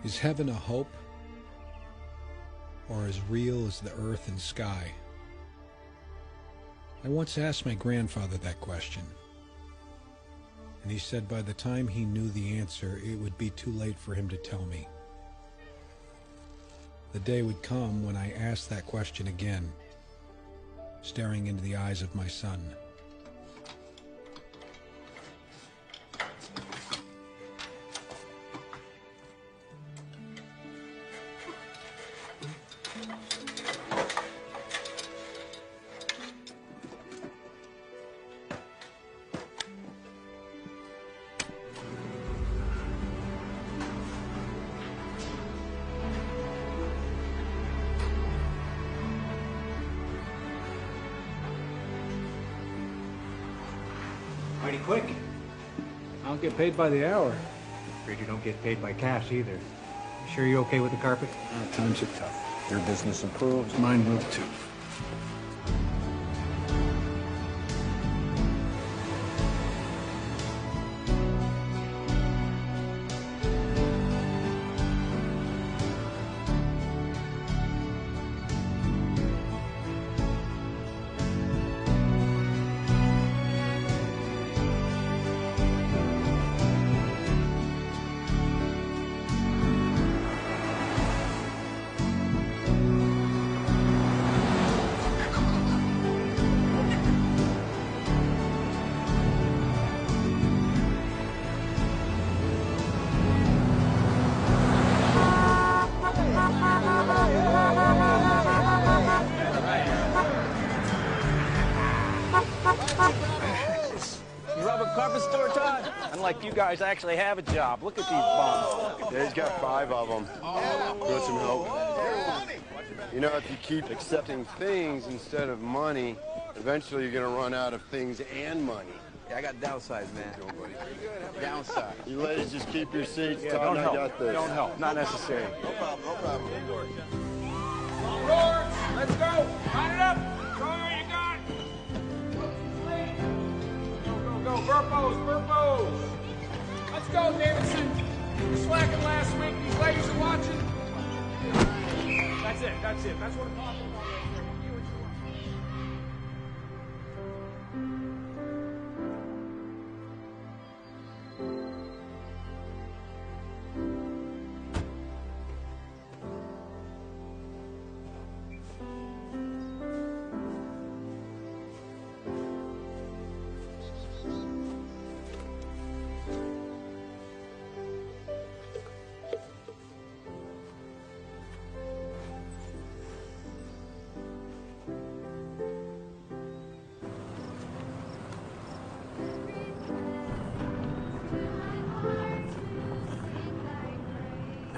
Is heaven a hope, or as real as the earth and sky? I once asked my grandfather that question, and he said by the time he knew the answer, it would be too late for him to tell me. The day would come when I asked that question again, staring into the eyes of my son. Mighty quick. I don't get paid by the hour. Afraid you don't get paid by cash either. You sure you're okay with the carpet? Times are tough. Your business improves, mine will too. You rub a carpet store, Todd? Unlike you guys, I actually have a job. Look at these bums. Yeah, he's got 5 of them. Want some help? You know, if you keep accepting things instead of money, eventually you're gonna run out of things and money. Yeah, I got downsides, man. Downside. You ladies just keep your seats. Yeah, Todd don't and I help. got this. Don't help. Not necessary. No problem, no problem. Lord, let's go. Line it up. Show me what you got. Go. Burpos. Let's go, Davidson. You were slacking last week. These ladies are watching. That's it. That's what I'm talking about right there. Do what you want.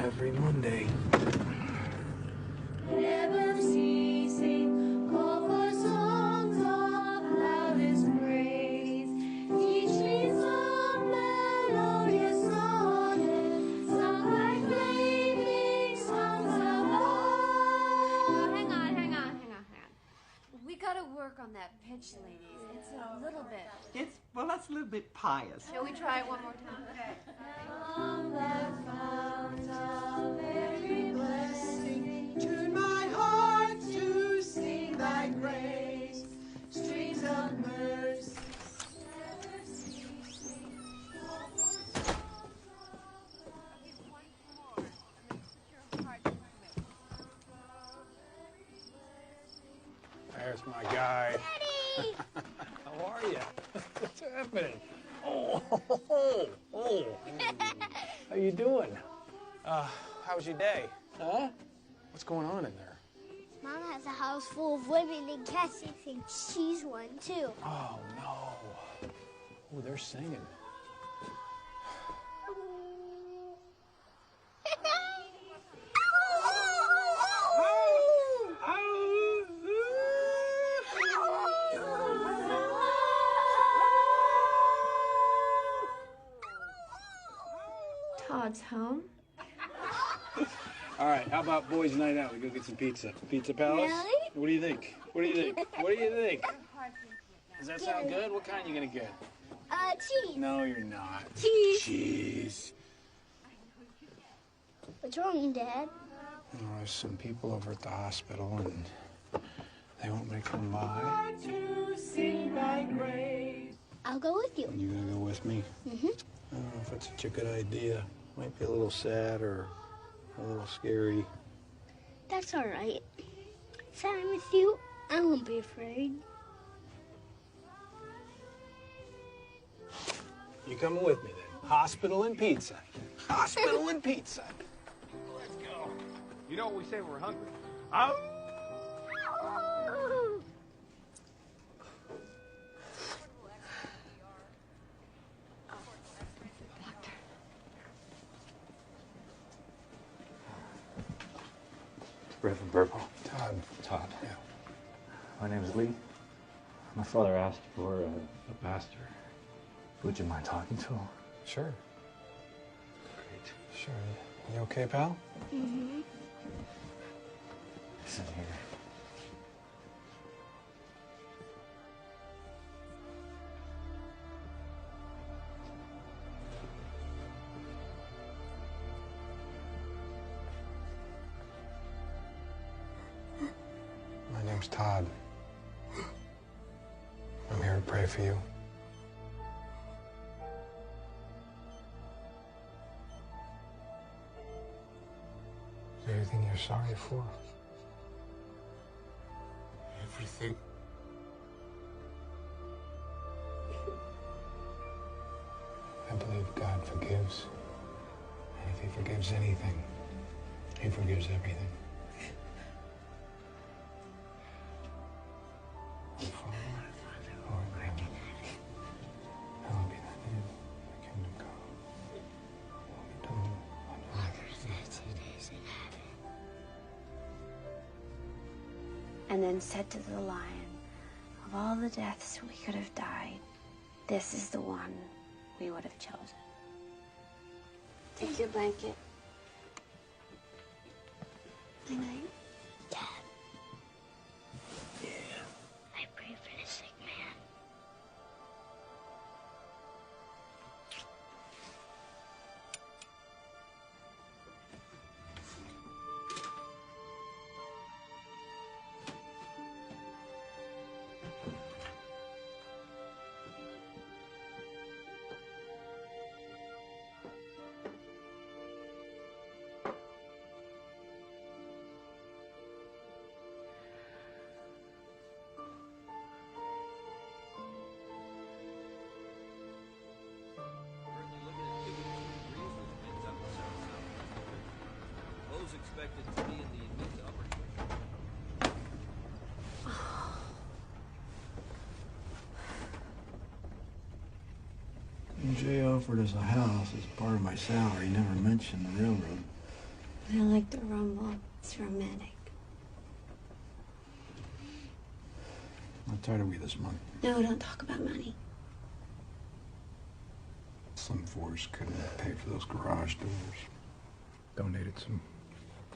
Every Monday. Never ceasing, call for songs of loudest praise. Teach me some melodious sonnet, sung like flaming songs of love. Hang on. We gotta work on that pitch, ladies. It's a little bit. That's a little bit pious. Shall we try it one more time? Okay. From the fount of every blessing, Turn my heart to sing thy grace. streams of mercy. Never ceasing, call for songs There's my guy. How are you? What's happening? Oh. How you doing? How was your day? Huh? What's going on in there? Mom has a house full of women, and Cassie thinks she's one too. Oh, no. Oh, they're singing. Todd's home. All right, how about boys' night out? We go get some pizza. Pizza Palace? Really? What do you think? What do you think? What do you think? Does that sound good? What kind are you gonna get? Cheese. No, you're not. Cheese. Cheese. What's wrong, Dad? You know, there's some people over at the hospital, and they won't make them by. To sing thy grace. I'll go with you. You gonna go with me? Mm-hmm. I don't know if it's such a good idea. Might be a little sad or a little scary. That's all right. If I'm with you, I won't be afraid. You coming with me then? Hospital and pizza. Hospital and pizza. Let's go. You know what we say when we're hungry? Reverend Burpo. Todd. Todd. Yeah. My name is Lee. My father asked for a pastor. Would you mind talking to him? Sure. Great. Sure. You okay, pal? Mm-hmm. Listen here. My name's Todd. I'm here to pray for you. Is there anything you're sorry for? Everything. I believe God forgives. And if he forgives anything, he forgives everything. Our Father, who art in heaven, hallowed be thy name. Thy kingdom come. Will be done on earth as it is in heaven. And then said to the lion, of all the deaths we could have died, this is the one we would have chosen. Take your blanket. Good night. Dad. Yeah. I pray for the sick man. Those expected to be in the mid to upper Jay offered us a house as part of my salary. He never mentioned the railroad. I don't like the rumble. It's romantic. What tired are we this month? No, don't talk about money. Slim Force couldn't pay for those garage doors. Donated some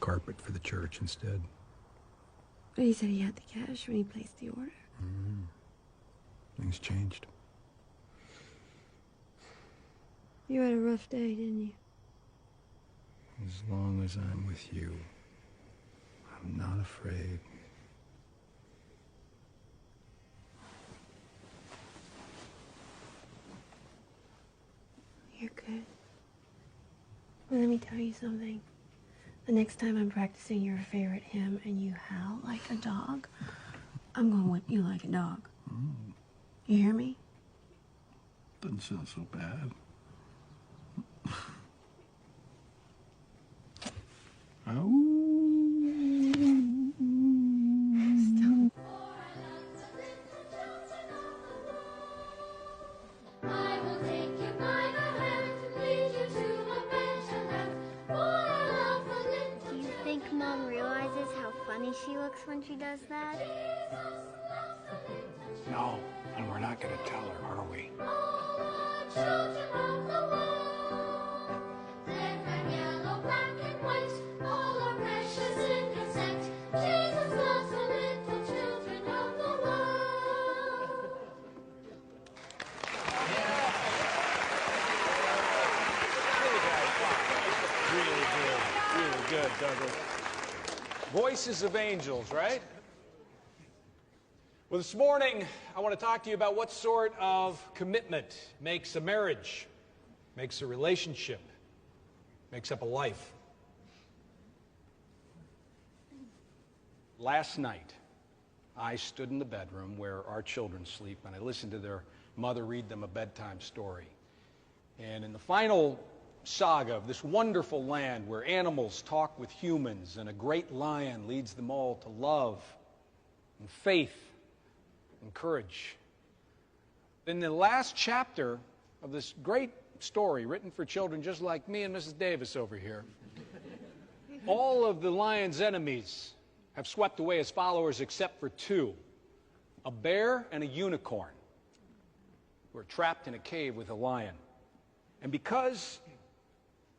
carpet for the church instead. But he said he had the cash when he placed the order. Things changed. You had a rough day, didn't you? As long as I'm with you, I'm not afraid. You're good. Well, let me tell you something. The next time I'm practicing your favorite hymn and you howl like a dog, I'm gonna whip you like a dog. You hear me? Doesn't sound so bad. I will take you by the hand and lead you to a better land. For I love the little Do you think Mom realizes how funny she looks when she does that? No, and we're not gonna tell her, are we? children of the world. Red, red, yellow, black, and white, all are precious in your sight. Jesus loves the little children of the world. Really good. Douglas. Voices of angels, right? Well, this morning, I want to talk to you about what sort of commitment makes a marriage, makes a relationship, makes up a life. Last night, I stood in the bedroom where our children sleep, and I listened to their mother read them a bedtime story. And in the final saga of this wonderful land where animals talk with humans and a great lion leads them all to love and faith and courage. In the last chapter of this great story written for children just like me and Mrs. Davis over here, all of the lion's enemies have swept away his followers except for two, a bear and a unicorn, who are trapped in a cave with a lion. And because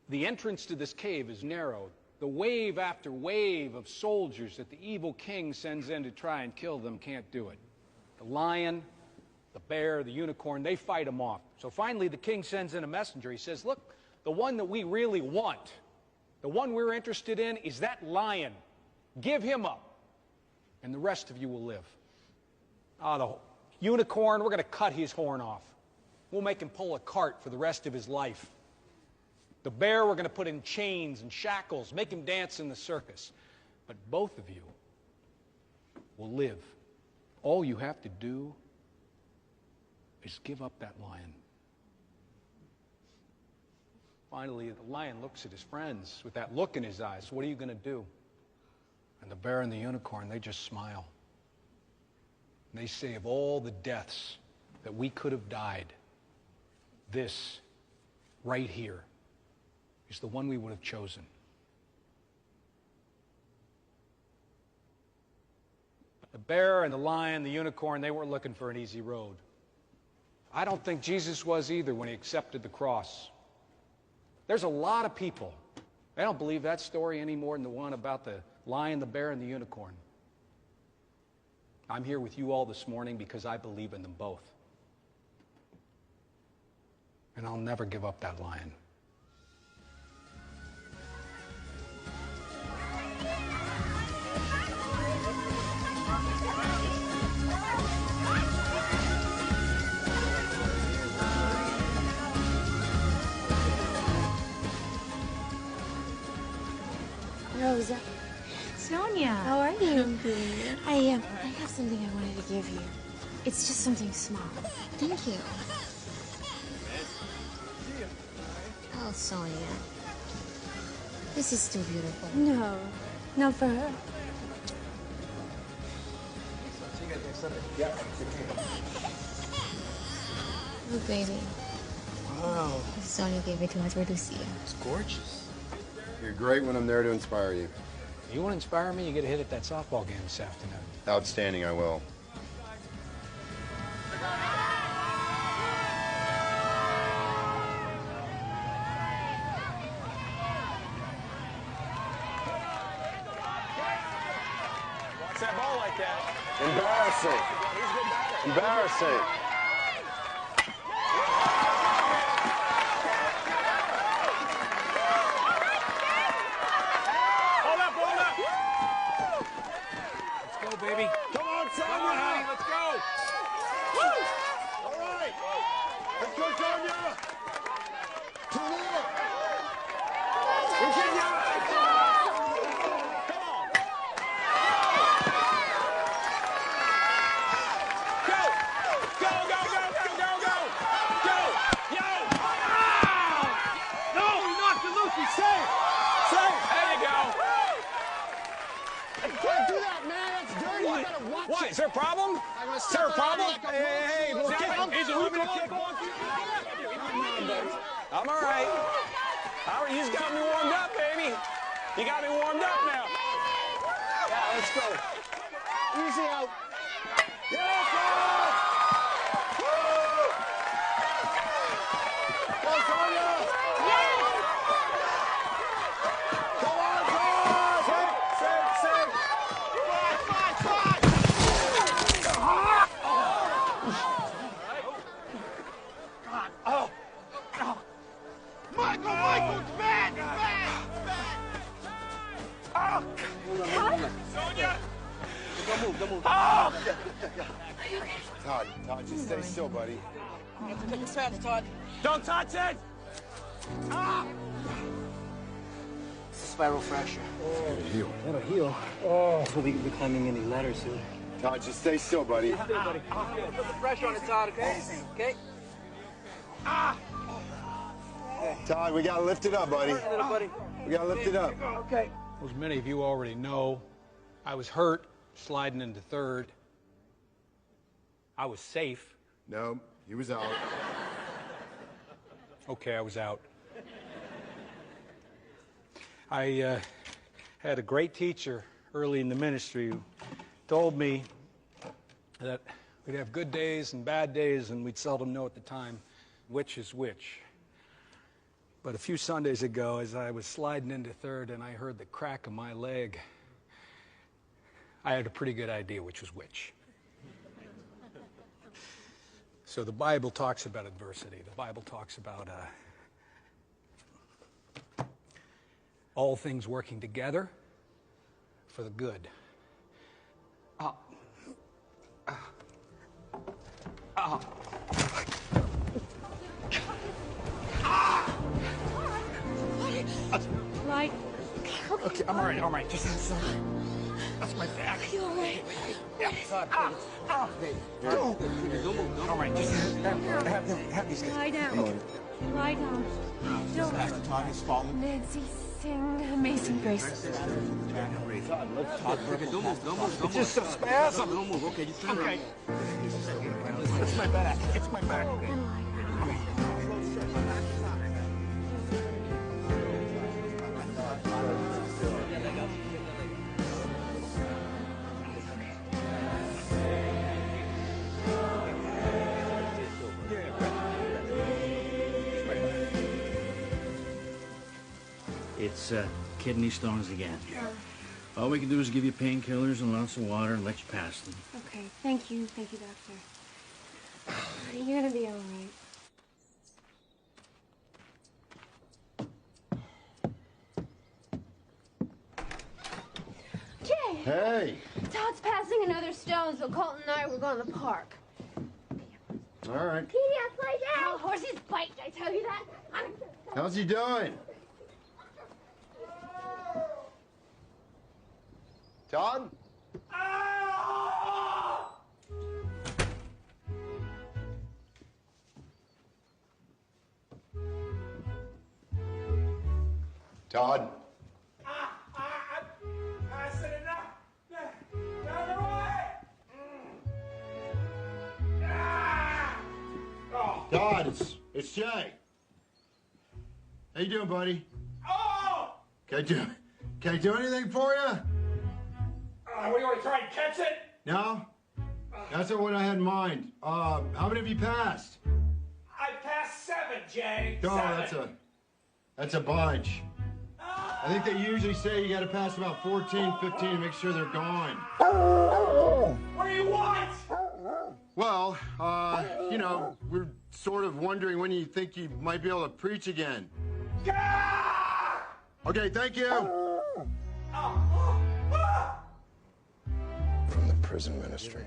the entrance to this cave is narrow, the wave after wave of soldiers that the evil king sends in to try and kill them can't do it. The lion, the bear, the unicorn, they fight them off. So finally the king sends in a messenger. He says, look, the one that we really want, the one we're interested in is that lion. Give him up, and the rest of you will live. The unicorn, we're going to cut his horn off. We'll make him pull a cart for the rest of his life. The bear, we're going to put in chains and shackles, make him dance in the circus. But both of you will live. All you have to do is give up that lion. Finally, the lion looks at his friends with that look in his eyes. What are you going to do? And the bear and the unicorn, they just smile. And they say, of all the deaths that we could have died, this right here is the one we would have chosen. The bear and the lion, the unicorn, they weren't looking for an easy road. I don't think Jesus was either when he accepted the cross. There's a lot of people, they don't believe that story any more than the one about the lion, the bear, and the unicorn. I'm here with you all this morning because I believe in them both. And I'll never give up that lion. Rosa. Sonia. How are you? I'm good. I have something I wanted to give you. It's just something small. Thank you. Oh, Sonia. This is too beautiful. No, not for her. Look, baby. Wow. Sonia gave it to us for Lucia. It's gorgeous. You're great when I'm there to inspire you. You want to inspire me? You get a hit at that softball game this afternoon. Outstanding, I will. Watch that ball like that. Embarrassing. Embarrassing. Baby. Come on, Sonia! Come on, honey, let's go! Woo! All right! Let's go, Sonia! Turn it! Virginia! Come on! Go! Go, go, go, go, go, go! Go! Yo! No, he knocked it loose. He's safe! Safe! There you go! You can't do that, man! That's dirty! You gotta watch What? it! Is there a problem? Is there a problem? Hey, little kid. He's a little kid. I'm all right. You just got me warmed up, baby. You got me warmed up now. Yeah, let's go. Easy out. Yes, Go, Sonia! Come on, Sonia! Safe. Oh. Michael, it's bad! Don't move. Todd, just stay still, buddy. Take it fast, Todd. Don't touch it! Ah! It's a spiral fracture. It'll heal. That'll heal. Oh, we'll be climbing any ladders soon. Todd, just stay still, buddy. Put the pressure on it, Todd, okay? Okay? Ah! Todd, we gotta lift it up, buddy. Buddy. We gotta lift it up. Okay. As many of you already know, I was hurt sliding into third. I was safe. No, he was out. Okay, I was out. I had a great teacher early in the ministry who told me that we'd have good days and bad days, and we'd seldom know at the time which is which. But a few Sundays ago, as I was sliding into third and I heard the crack of my leg, I had a pretty good idea which was which. So the Bible talks about adversity. The Bible talks about all things working together for the good. Light. Okay, I'm all right. Just that's my back. You all right? Yeah. Don't move. All right, just have these guys. Lie down. Lie down. Don't. Todd is falling. Nancy, sing Amazing Grace. Don't move. It's just a spasm. Don't move. Okay, just turn Okay. around. It's my back. It's my back. It's kidney stones again. All we can do is give you painkillers and lots of water and let you pass them. Okay, thank you, doctor. You're gonna be all right. Jay! Hey! Todd's passing another stone, so Colton and I were going to the park. All right. Petey, lay down! Horses bite, did I tell you that? How's he doing? Todd? Todd? Passing enough. Down the way. Todd, it's Jay. How you doing, buddy? Oh! Can I do anything for you? What, you want to try and catch it? No? That's not what I had in mind. How many have you passed? I passed 7, Jay. No, 7. that's a bunch. I think they usually say you gotta pass about 14, 15 to make sure they're gone. What do you want? Well, you know, we're sort of wondering when you think you might be able to preach again. Okay, thank you. From the prison ministry.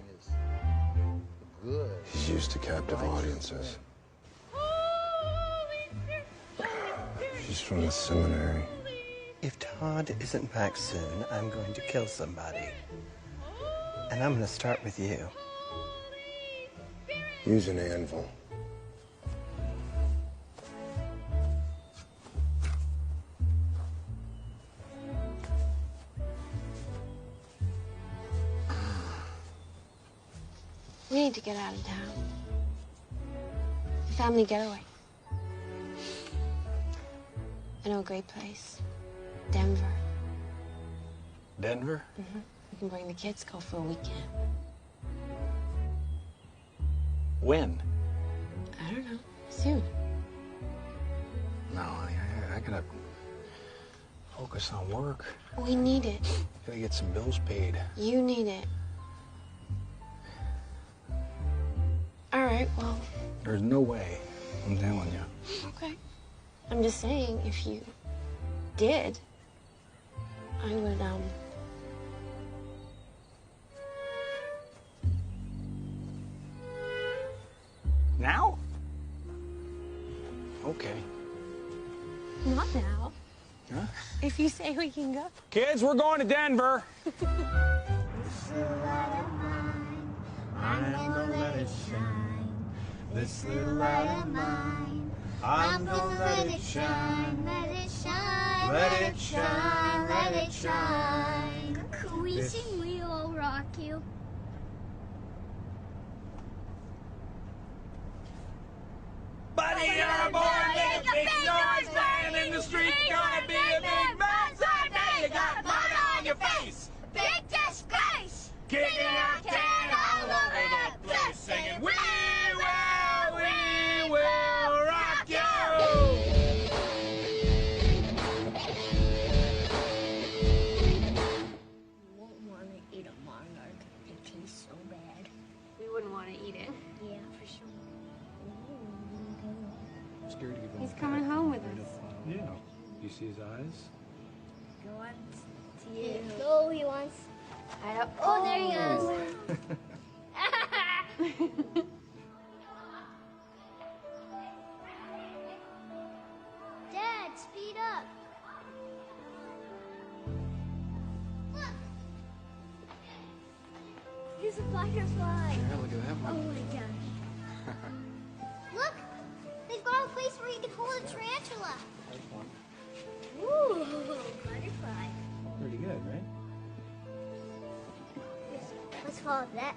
He's used to captive audiences. She's from the seminary. If Todd isn't back soon, I'm going to kill somebody. And I'm going to start with you. Use an anvil. We need to get out of town. Family getaway. I know a great place. Denver. Denver? Mm-hmm. We can bring the kids, go for a weekend. When? I don't know. Soon. No, honey, I gotta focus on work. We need it. Gotta get some bills paid. You need it. All right, well. There's no way, I'm telling you. Okay. I'm just saying, if you did, I would, Okay. Not now. Huh? If you say we can go. Kids, we're going to Denver. I'm gonna let it shine. This little light of mine. I'm gonna let it shine. Let it shine. Let it shine. Let it shine. Could we sing We Will Rock You? Buddy, you're a boy, make a big noise, playing in the street, gonna be a big man someday. You got mud on your face, Big disgrace! kicking out can all over the place, singing we will rock you. You won't want to eat a monarch. It tastes so bad. We wouldn't want to eat it. Yeah, for sure. I'm scared to give him He's a coming pat. home with us. Yeah. You see his eyes? He wants to. No, he wants. I don't. Oh, there he goes. Dad, speed up. Look. Here's a butterfly. Yeah, look at that Oh one. my gosh. Look, they've got a place where you can hold a tarantula. There's one. Ooh, butterfly. Pretty good, right? Let's follow that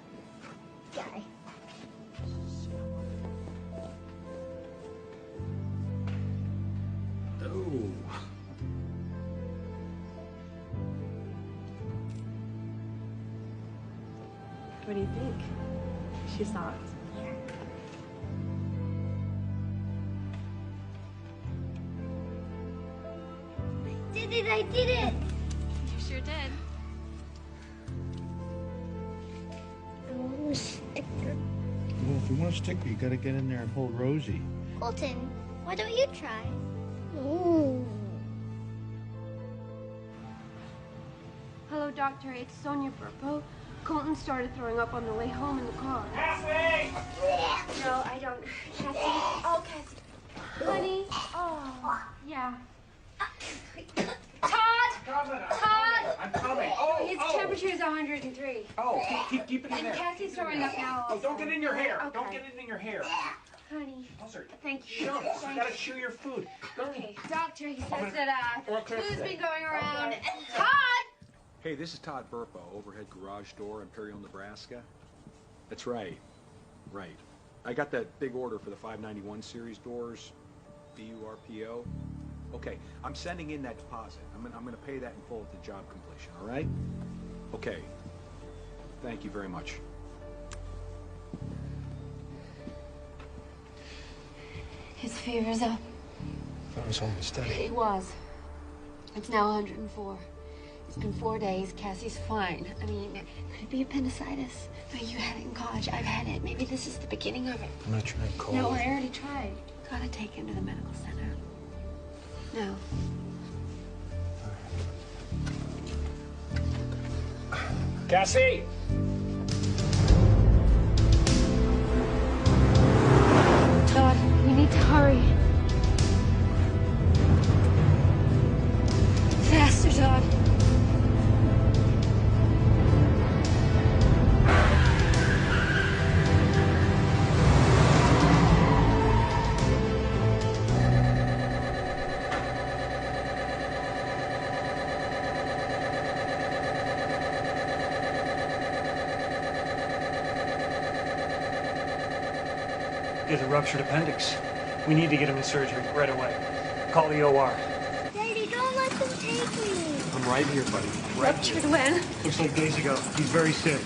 guy. Oh. What do you think? She's soft. I did it! You sure did. I want a sticker. Well, if you want a sticker, you gotta get in there and hold Rosie. Colton, why don't you try? Ooh. Hello, doctor. It's Sonia Burpo. Colton started throwing up on the way home in the car. Cassie! No, I don't. Cassie. Oh, Cassie. Honey. Oh, yeah. Todd! Todd! I'm coming. Oh, His oh. temperature is 103. Oh, keep it in And there. Cassie's throwing up now. Oh, don't get it in your hair. Okay. Don't get it in your hair. Honey. Closer. Thank you. Shucks, you Thank gotta you. chew your food. Okay, doctor, he says gonna- that Okay. flu's been going around. Okay. And Todd! Hey, this is Todd Burpo, overhead garage door, Imperial, Nebraska. That's right. Right. I got that big order for the 591 series doors, BURPO. Okay, I'm sending in that deposit. I'm gonna pay that in full at the job completion, all right? Okay. Thank you very much. His fever's up. That was home steady. It was. It's now 104. It's been 4 days. Cassie's fine. I mean, could it be appendicitis? No, you had it in college. I've had it. Maybe this is the beginning of it. I'm gonna try and call. No, I already tried. Gotta take him to the medical center. No. Cassie! Todd, we need to hurry. Faster, Todd. He has a ruptured appendix. We need to get him in surgery right away. Call the OR. Daddy, don't let them take me. I'm right here, buddy. Right Ruptured here. when? Looks like days ago. He's very sick.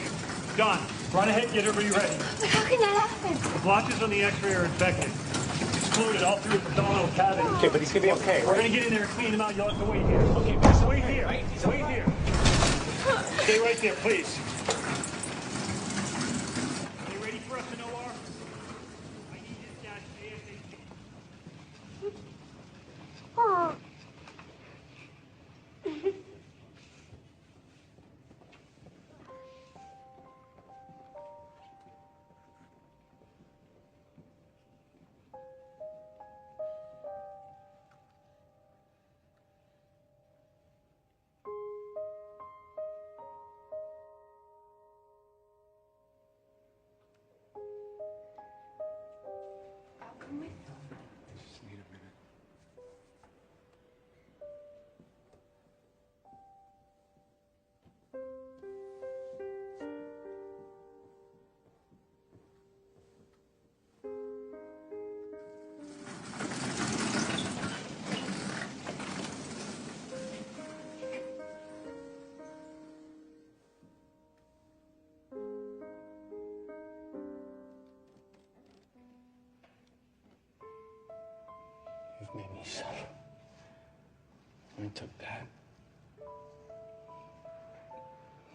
Don, run ahead, get everybody ready. But how can that happen? The blotches on the x-ray are infected. Exploded all through his abdominal cavity. Okay, but he's gonna be okay, We're right? gonna get in there and clean him out. You'll have to wait here. Okay, but he's Wait okay, here. right? He's Wait okay. here. Stay right there, please. Are you ready for us in OR? I need this dash ASAP. You've made me suffer. I took that.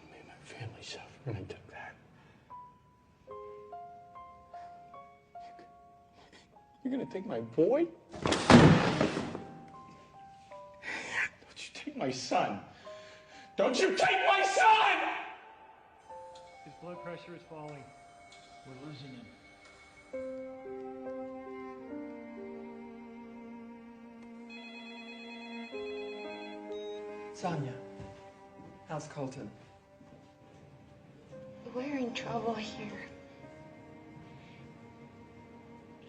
You made my family suffer, and I took that. You're gonna take my boy? Don't you take my son? Don't you take my son! His blood pressure is falling. We're losing him. Sonia, how's Colton? We're in trouble here.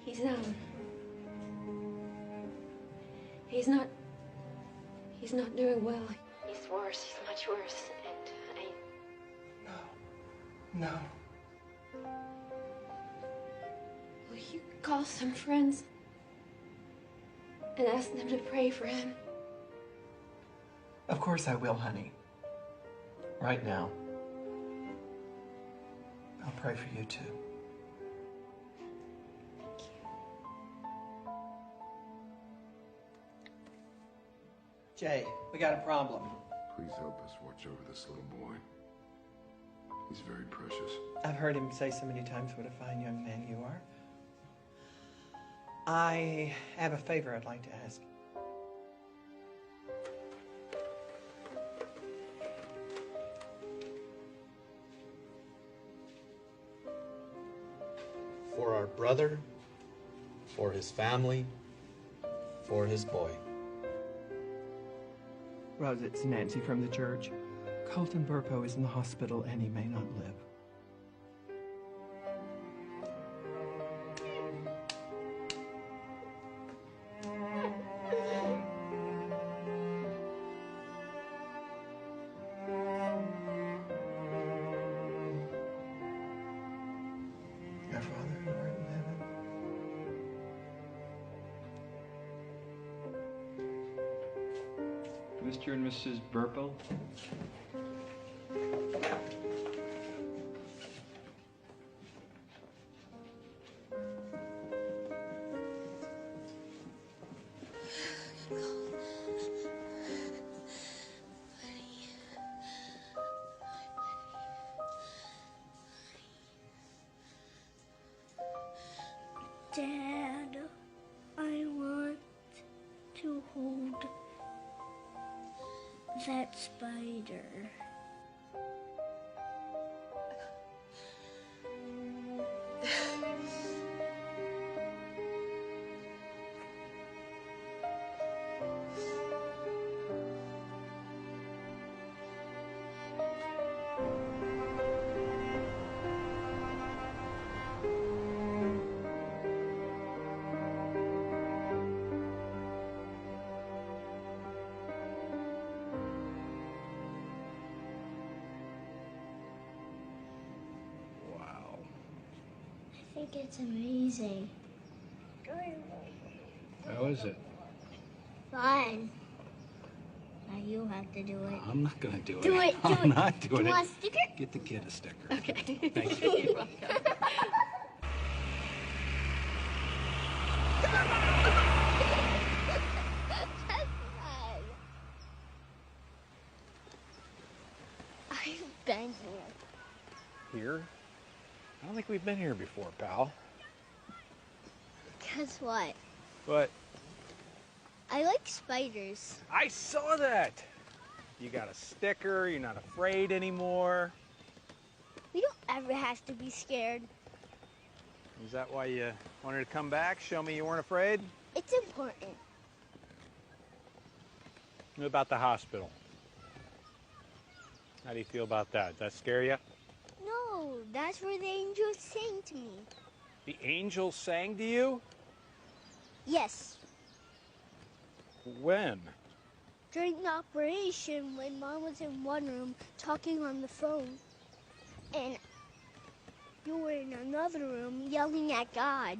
He's not doing well. He's worse. He's much worse. And No. will you call some friends and ask them to pray for him? Of course I will, honey. Right now. I'll pray for you too. Jay, we got a problem. Please help us watch over this little boy. He's very precious. I've heard him say so many times what a fine young man you are. I have a favor I'd like to ask. For our brother, for his family, for his boy. Rose, it's Nancy from the church. Colton Burpo is in the hospital and he may not live. Our Father who art in heaven. Mr. and Mrs. Burpo. Dad, I want to hold that spider. I think it's amazing. How is it? Fun. Now you have to do it. I'm not gonna do it. Do it, do I'm it. not doing Do you it. want a sticker? Get the kid a sticker. Okay. Thank you. You're welcome. I've been here. Here? I don't think we've been here before, pal. Guess what? But I like spiders. I saw that. You got a sticker. You're not afraid anymore. We don't ever have to be scared. Is that why you wanted to come back? Show me you weren't afraid? It's important. What about the hospital? How do you feel about that? Does that scare you? No, that's where the angels sing to me. The angels sang to you? Yes. When? During the operation, when Mom was in one room talking on the phone, and you were in another room yelling at God.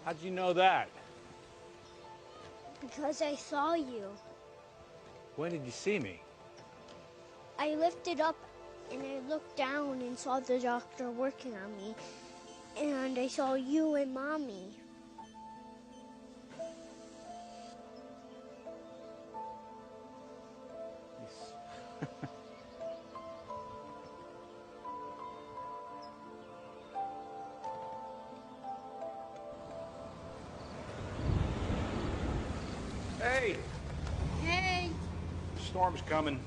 How'd you know that? Because I saw you. When did you see me? I lifted up and I looked down and saw the doctor working on me. And I saw you and Mommy. Hey, Hey, storm's coming.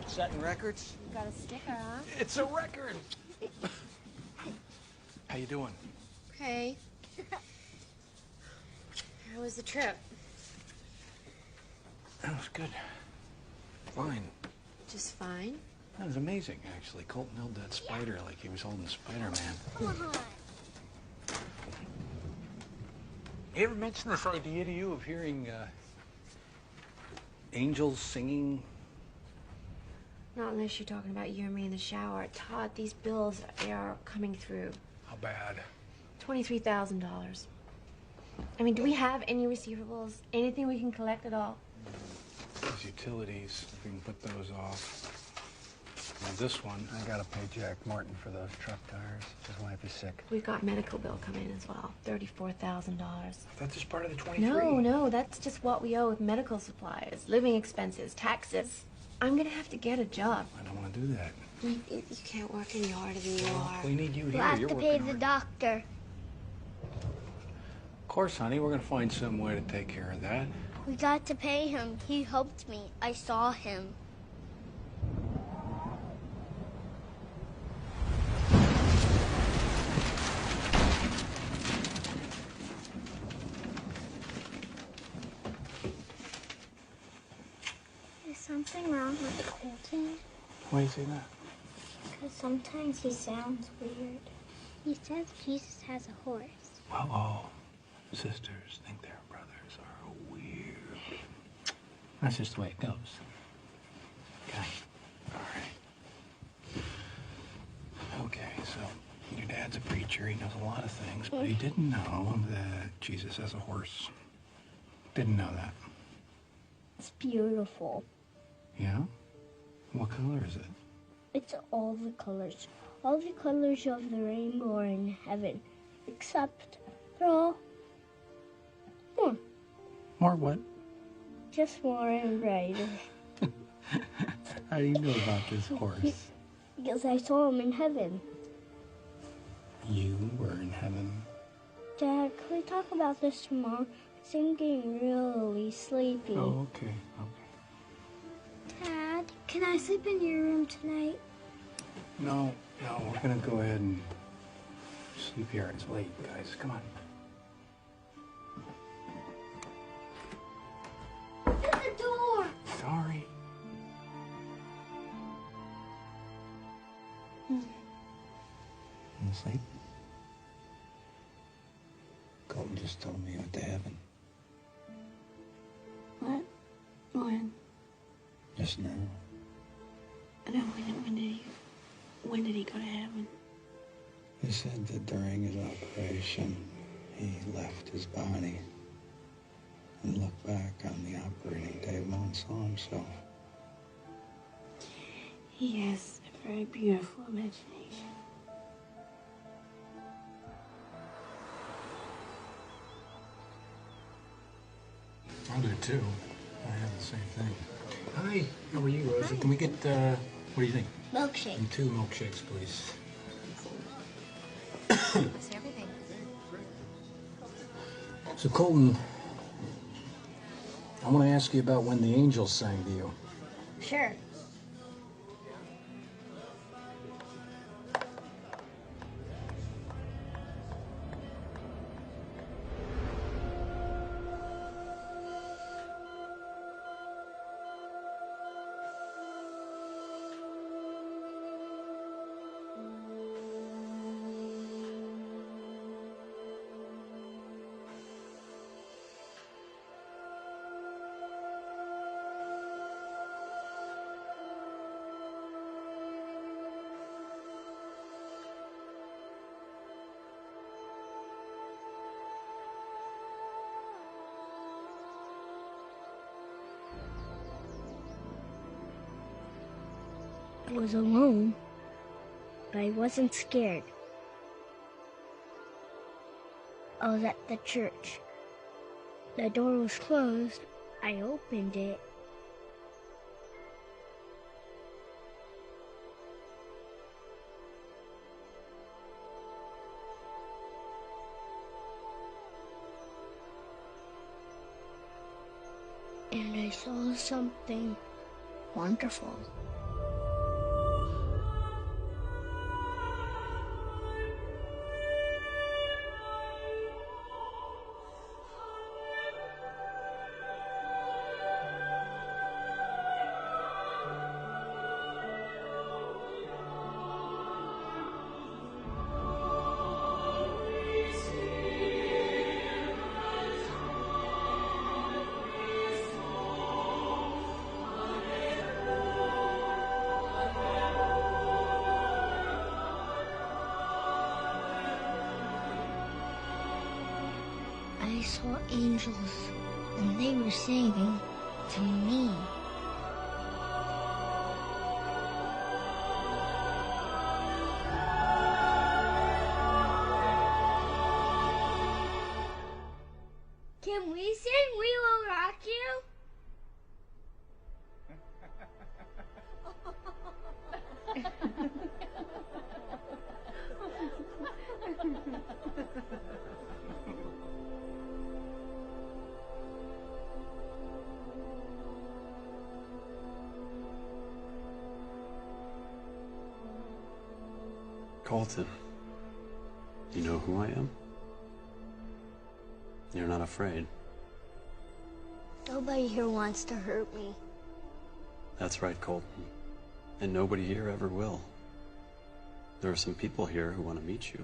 Setting records? you got a sticker, huh? It's a record. How you doing? Okay. How was the trip? That was good. Fine. Just fine. That was amazing, actually. Colton held that spider like he was holding Spider-Man. You ever mention this idea to you of hearing angels singing? Not unless you're talking about you and me in the shower. Todd, these bills are coming through. How bad? $23,000. I mean, do we have any receivables? Anything we can collect at all? These utilities, if we can put those off. Now this one, I gotta pay Jack Martin for those truck tires. His wife is sick. We've got medical bill coming in as well. $34,000. that's just part of the 23. No, that's just what we owe with medical supplies, living expenses, taxes. I'm gonna have to get a job. I don't want to do that. You can't work any harder than you are. We need you We'll here. have You're to working pay the hard. doctor. Of course, honey. We're going to find some way to take care of that. We got to pay him. He helped me. I saw him. Is something wrong with Colton? Why do you say that? Because sometimes he sounds weird. He says Jesus has a horse. Well, all sisters think their brothers are weird. That's just the way it goes. Okay. All right. Okay, so your dad's a preacher. He knows a lot of things, but he didn't know that Jesus has a horse. Didn't know that. It's beautiful. Yeah? What color is it? It's all the colors. All the colors of the rainbow are in heaven. Except they're all more. More what? Just more and brighter. How do you know about this horse? Because I saw him in heaven. You were in heaven. Dad, can we talk about this tomorrow? Because I'm getting really sleepy. Oh, okay. Dad, can I sleep in your room tonight? No, we're gonna go ahead and sleep here. It's late, guys. Come on. Open the door! Sorry. You asleep? Colton just told me you went to heaven. What? When? Just now. No, when did he go to heaven? He said that during his operation, he left his body and looked back on the operating table and saw himself. He has a very beautiful imagination. I'll do too. I have the same thing. Hi, how are you, Rosie? Can we get, what do you think? Milkshake. And 2 milkshakes, please. That's everything. So, Colton, I want to ask you about when the angels sang to you. Sure. I was alone, but I wasn't scared. I was at the church. The door was closed. I opened it. And I saw something wonderful. I saw angels, and they were singing to me. Can we sing We Will Rock You? Colton, you know who I am? You're not afraid. Nobody here wants to hurt me. That's right, Colton. And nobody here ever will. There are some people here who want to meet you.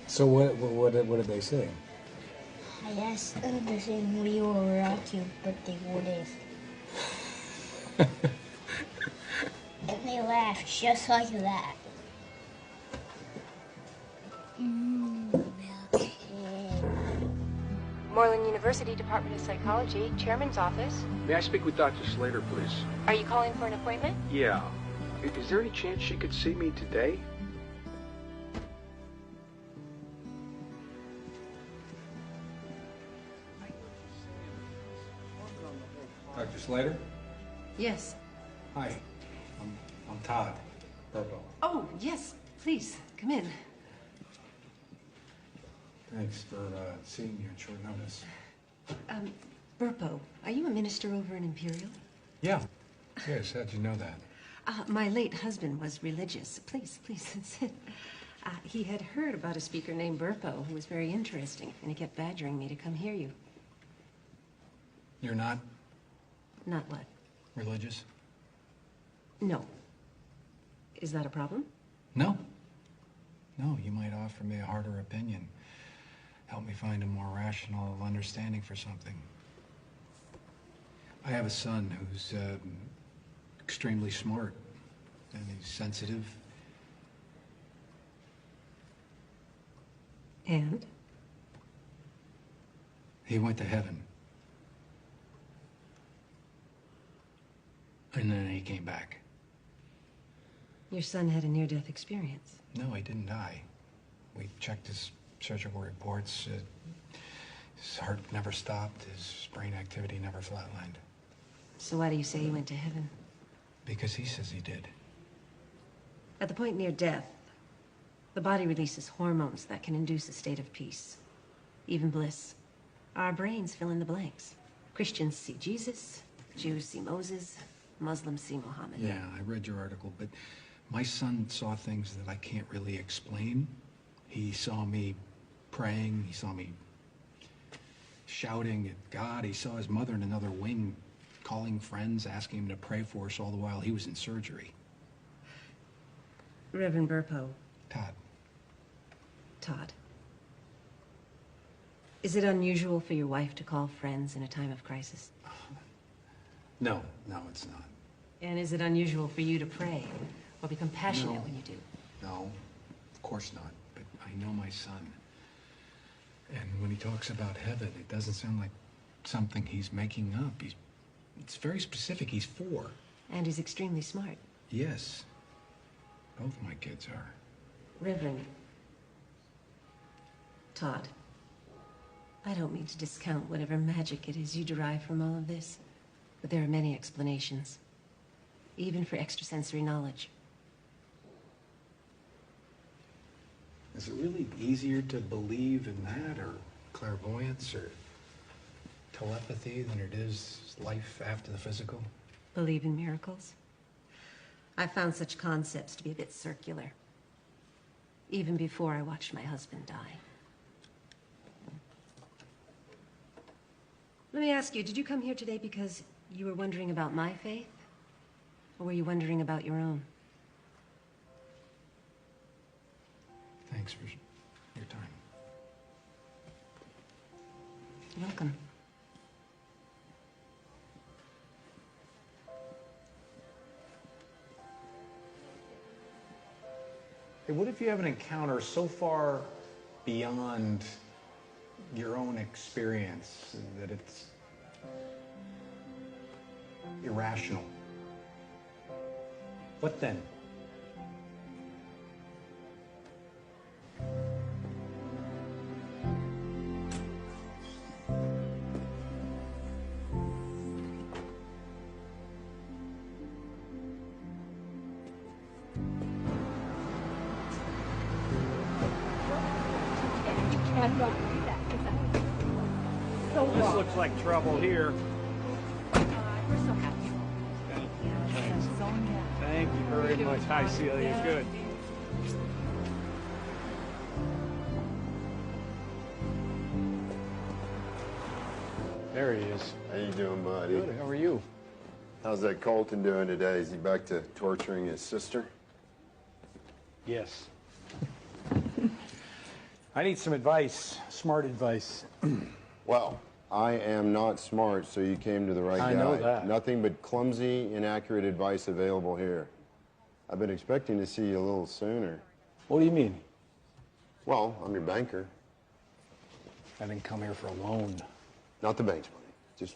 So what did they say? I asked them to sing We Will Rock You, but they wouldn't. And they laughed just like that. Moreland University Department of Psychology, Chairman's office. May I speak with Dr. Slater, please? Are you calling for an appointment? Yeah. Is there any chance she could see me today? Dr. Slater? Yes. Hi, I'm Todd Burpo. Oh, yes. Please, come in. Thanks for seeing me on short notice. Burpo, are you a minister over in Imperial? Yeah. Yes, how'd you know that? My late husband was religious. Please, sit. He had heard about a speaker named Burpo who was very interesting, and he kept badgering me to come hear you. You're not Not what? religious? No. Is that a problem? No. No, you might offer me a harder opinion. Help me find a more rational understanding for something. I have a son who's extremely smart, and he's sensitive. And? He went to heaven. And then he came back. Your son had a near-death experience. No, he didn't die. We checked his surgical reports. His heart never stopped. His brain activity never flatlined. So why do you say he went to heaven? Because he says he did. At the point near death, the body releases hormones that can induce a state of peace, even bliss. Our brains fill in the blanks. Christians see Jesus, Jews see Moses, Muslims see Muhammad. Yeah, I read your article, but my son saw things that I can't really explain. He saw me praying. He saw me shouting at God. He saw his mother in another wing calling friends, asking him to pray for us all the while he was in surgery. Reverend Burpo. Todd. Todd. Is it unusual for your wife to call friends in a time of crisis? No, it's not. And is it unusual for you to pray or be compassionate No. when you do? No, of course not. But I know my son. And when he talks about heaven, it doesn't sound like something he's making up. It's very specific. He's 4. And he's extremely smart. Yes. Both my kids are. Reverend Todd, I don't mean to discount whatever magic it is you derive from all of this, but there are many explanations, even for extrasensory knowledge. Is it really easier to believe in that, or clairvoyance, or telepathy than it is life after the physical? Believe in miracles? I found such concepts to be a bit circular, even before I watched my husband die. Let me ask you, did you come here today because you were wondering about my faith? Or were you wondering about your own? Thanks for your time. You're welcome. Hey, what if you have an encounter so far beyond your own experience that it's irrational? What then? This looks like trouble here. We're so happy. Thank you very much. Hi, Celia. Good. There he is. How you doing, buddy? Good. How are you? How's that Colton doing today? Is he back to torturing his sister? Yes. I need some advice, smart advice. Well, I am not smart, so you came to the right guy. I know that. Nothing but clumsy, inaccurate advice available here. I've been expecting to see you a little sooner. What do you mean? Well, I'm your banker. I didn't come here for a loan. Not the bank's money. Just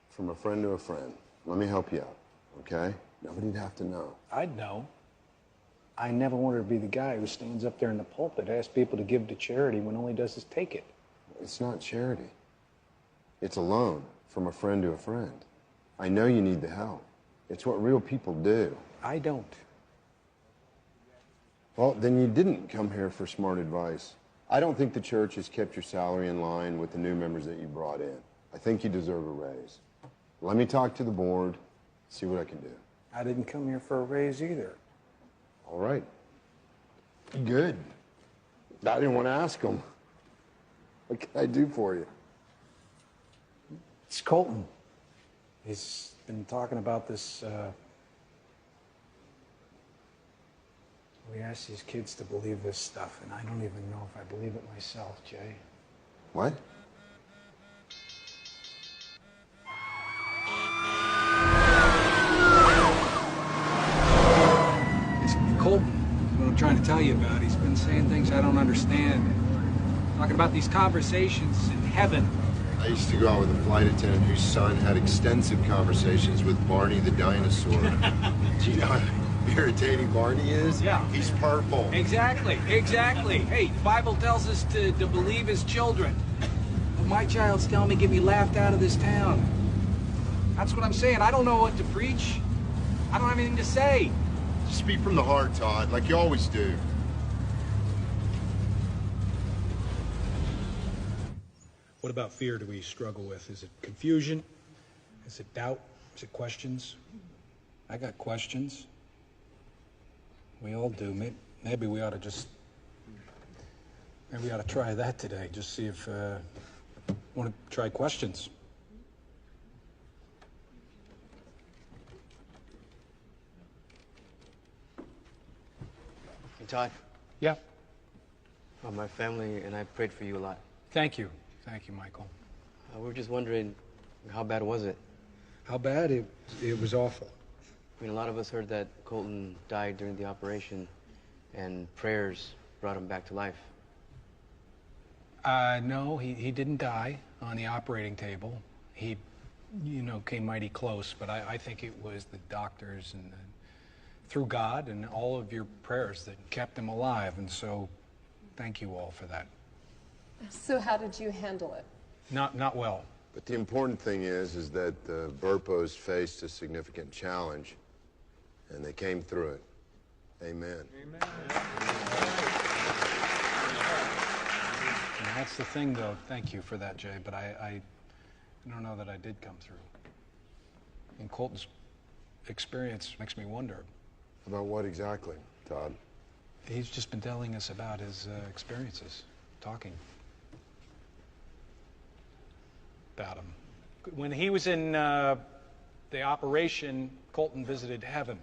from a friend to a friend. Let me help you out, okay? Nobody'd have to know. I'd know. I never wanted to be the guy who stands up there in the pulpit and asks people to give to charity when all he does is take it. It's not charity. It's a loan from a friend to a friend. I know you need the help. It's what real people do. I don't. Well, then you didn't come here for smart advice. I don't think the church has kept your salary in line with the new members that you brought in. I think you deserve a raise. Let me talk to the board, see what I can do. I didn't come here for a raise either. All right. Good. I didn't want to ask them. What can I do for you? It's Colton. He's been talking about this. We asked these kids to believe this stuff, and I don't even know if I believe it myself, Jay. What? It's Colton. What I'm trying to tell you about. He's been saying things I don't understand. Talking about these conversations in heaven. I used to go out with a flight attendant whose son had extensive conversations with Barney the dinosaur. Do you know how irritating Barney is? Yeah. He's purple. Exactly. Hey, the Bible tells us to believe his children. But my child's telling me get me laughed out of this town. That's what I'm saying. I don't know what to preach. I don't have anything to say. Just speak from the heart, Todd, like you always do. What about fear do we struggle with? Is it confusion? Is it doubt? Is it questions? I got questions. We all do. Maybe we ought to try that today. Just see if, want to try questions. Hey, Todd. Yeah. My family and I prayed for you a lot. Thank you. Thank you, Michael. We were just wondering, how bad was it? How bad? It was awful. I mean, a lot of us heard that Colton died during the operation, and prayers brought him back to life. No, he didn't die on the operating table. He, came mighty close, but I think it was the doctors and through God and all of your prayers that kept him alive, and so thank you all for that. So how did you handle it? Not well. But the important thing is that the Burpos faced a significant challenge, and they came through it. Amen. And that's the thing, though. Thank you for that, Jay, but I don't know that I did come through. And Colton's experience makes me wonder. About what exactly, Todd? He's just been telling us about his experiences, talking about him. When he was in the operation, Colton visited heaven.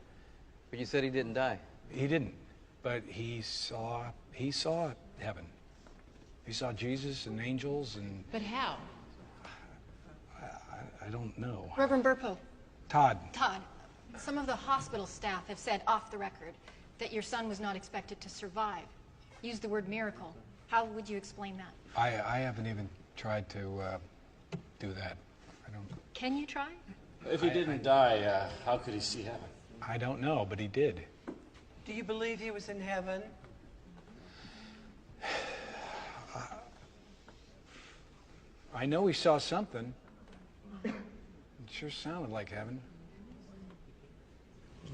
But you said he didn't die. He didn't, but he saw heaven. He saw Jesus and angels and... But how? I don't know. Reverend Burpo. Todd. Todd, some of the hospital staff have said off the record that your son was not expected to survive. Use the word miracle. How would you explain that? I haven't even tried to do that. I don't... Can you try? If he didn't die, how could he see heaven? I don't know, but he did. Do you believe he was in heaven? I know he saw something. It sure sounded like heaven.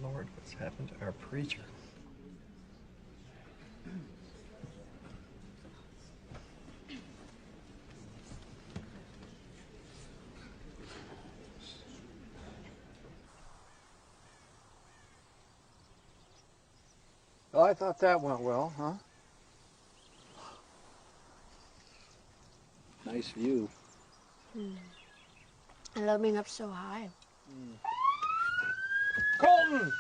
Lord, what's happened to our preacher? Well, I thought that went well, huh? Nice view. I love being up so high. Colton!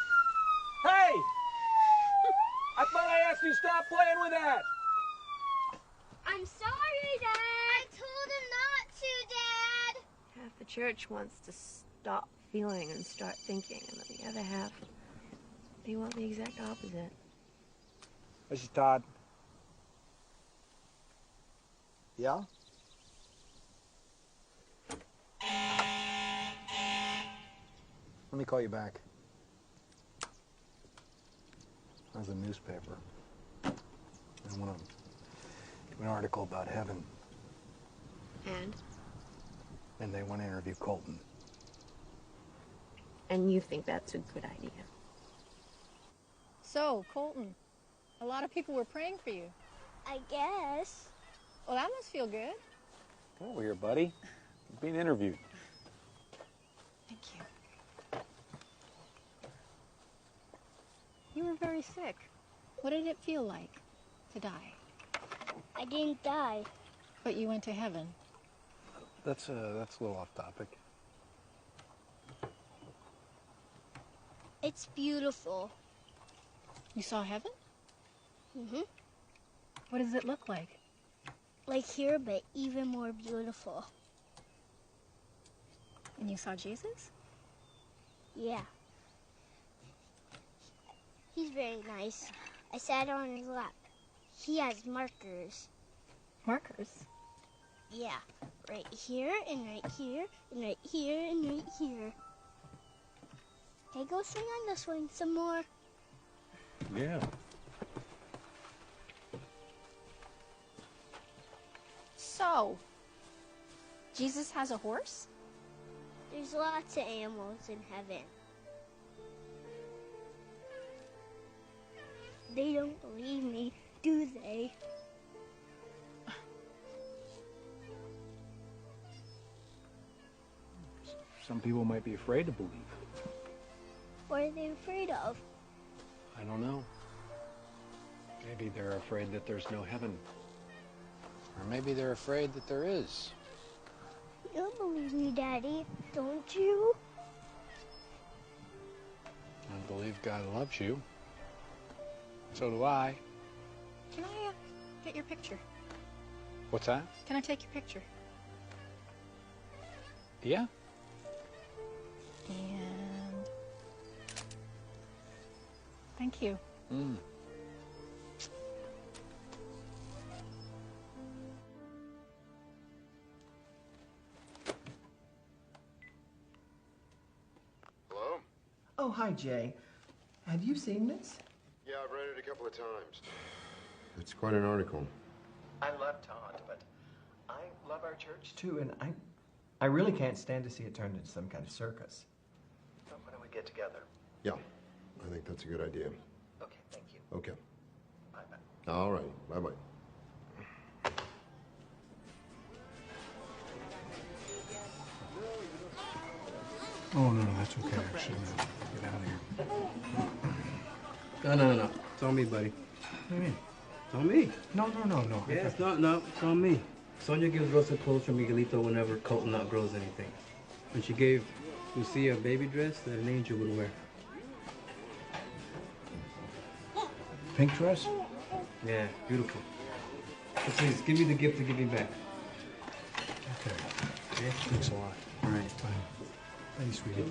Hey! I thought I asked you to stop playing with that! I'm sorry, Dad. I told him not to, Dad. Half the church wants to stop feeling and start thinking, and then the other half, they want the exact opposite. This is Todd. Yeah? Let me call you back. There's a newspaper. I want to do an article about heaven. And they want to interview Colton. And you think that's a good idea? So, Colton, a lot of people were praying for you. I guess. Well, that must feel good. Come over here, buddy. You're being interviewed. Thank you. You were very sick. What did it feel like to die? I didn't die. But you went to heaven. That's a little off topic. It's beautiful. You saw heaven? Mm-hmm. What does it look like? Like here, but even more beautiful. And you saw Jesus? Yeah. He's very nice. I sat on his lap. He has markers. Markers? Yeah. Right here, and right here, and right here, and right here. Can I go swing on the swing some more? Yeah. So, Jesus has a horse? There's lots of animals in heaven. They don't believe me, do they? Some people might be afraid to believe. What are they afraid of? I don't know. Maybe they're afraid that there's no heaven. Or maybe they're afraid that there is. You don't believe me, Daddy, don't you? I believe God loves you. So do I. Can I get your picture? What's that? Can I take your picture? Yeah? And thank you. Mm. Hello? Oh, hi, Jay. Have you seen this? Yeah, I've read it a couple of times. It's quite an article. I love Todd, but I love our church too, and I really can't stand to see it turned into some kind of circus. So why don't we get together? Yeah, I think that's a good idea. Okay, thank you. Okay. Bye-bye. All right. Bye-bye. Oh, no, that's okay, actually. No. Get out of here. No. It's on me, buddy. What do you mean? It's on me. No. Yeah, it's on me. Sonia gives Rosa clothes for Miguelito whenever Colton outgrows anything. And she gave Lucia a baby dress that an angel would wear. Pink dress? Yeah, beautiful. So please, give me the gift to give me back. Okay. Yeah? Thanks a lot. All right. Bye. Bye, sweetie.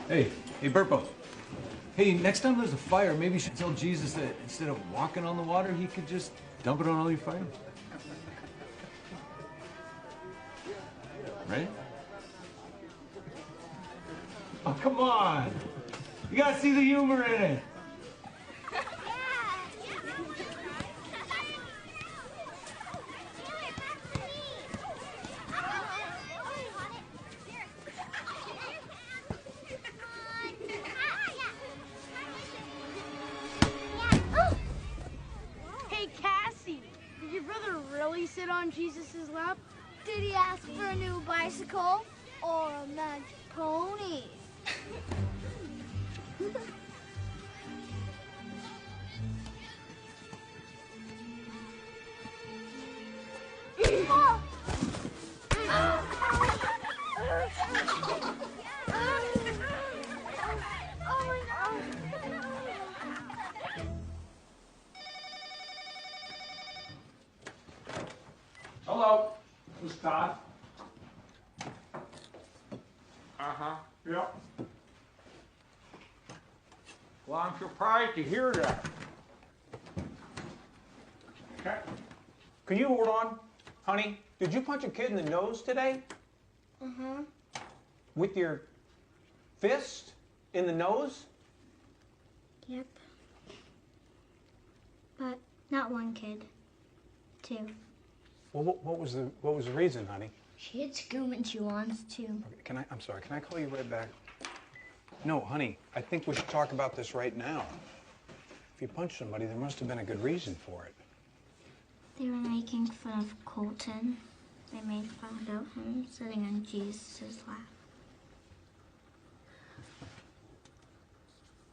Hey, Burpo. Hey, next time there's a fire, maybe you should tell Jesus that instead of walking on the water, he could just dump it on all your fire. Right? Oh, come on. You gotta see the humor in it. Hey, Cassie, did your brother really sit on Jesus' lap? Did he ask for a new bicycle or a magic pony? Hello, this is Todd. Yep. Well, I'm surprised to hear that. Okay. Can you hold on? Honey, did you punch a kid in the nose today? Uh-huh. With your fist in the nose? Yep. But not one kid. Two. Well, what was the reason, honey? She hit Scoom and she wants to. Okay, I'm sorry, can I call you right back? No, honey, I think we should talk about this right now. If you punched somebody, there must have been a good reason for it. They were making fun of Colton. They made fun about him sitting on Jesus' lap.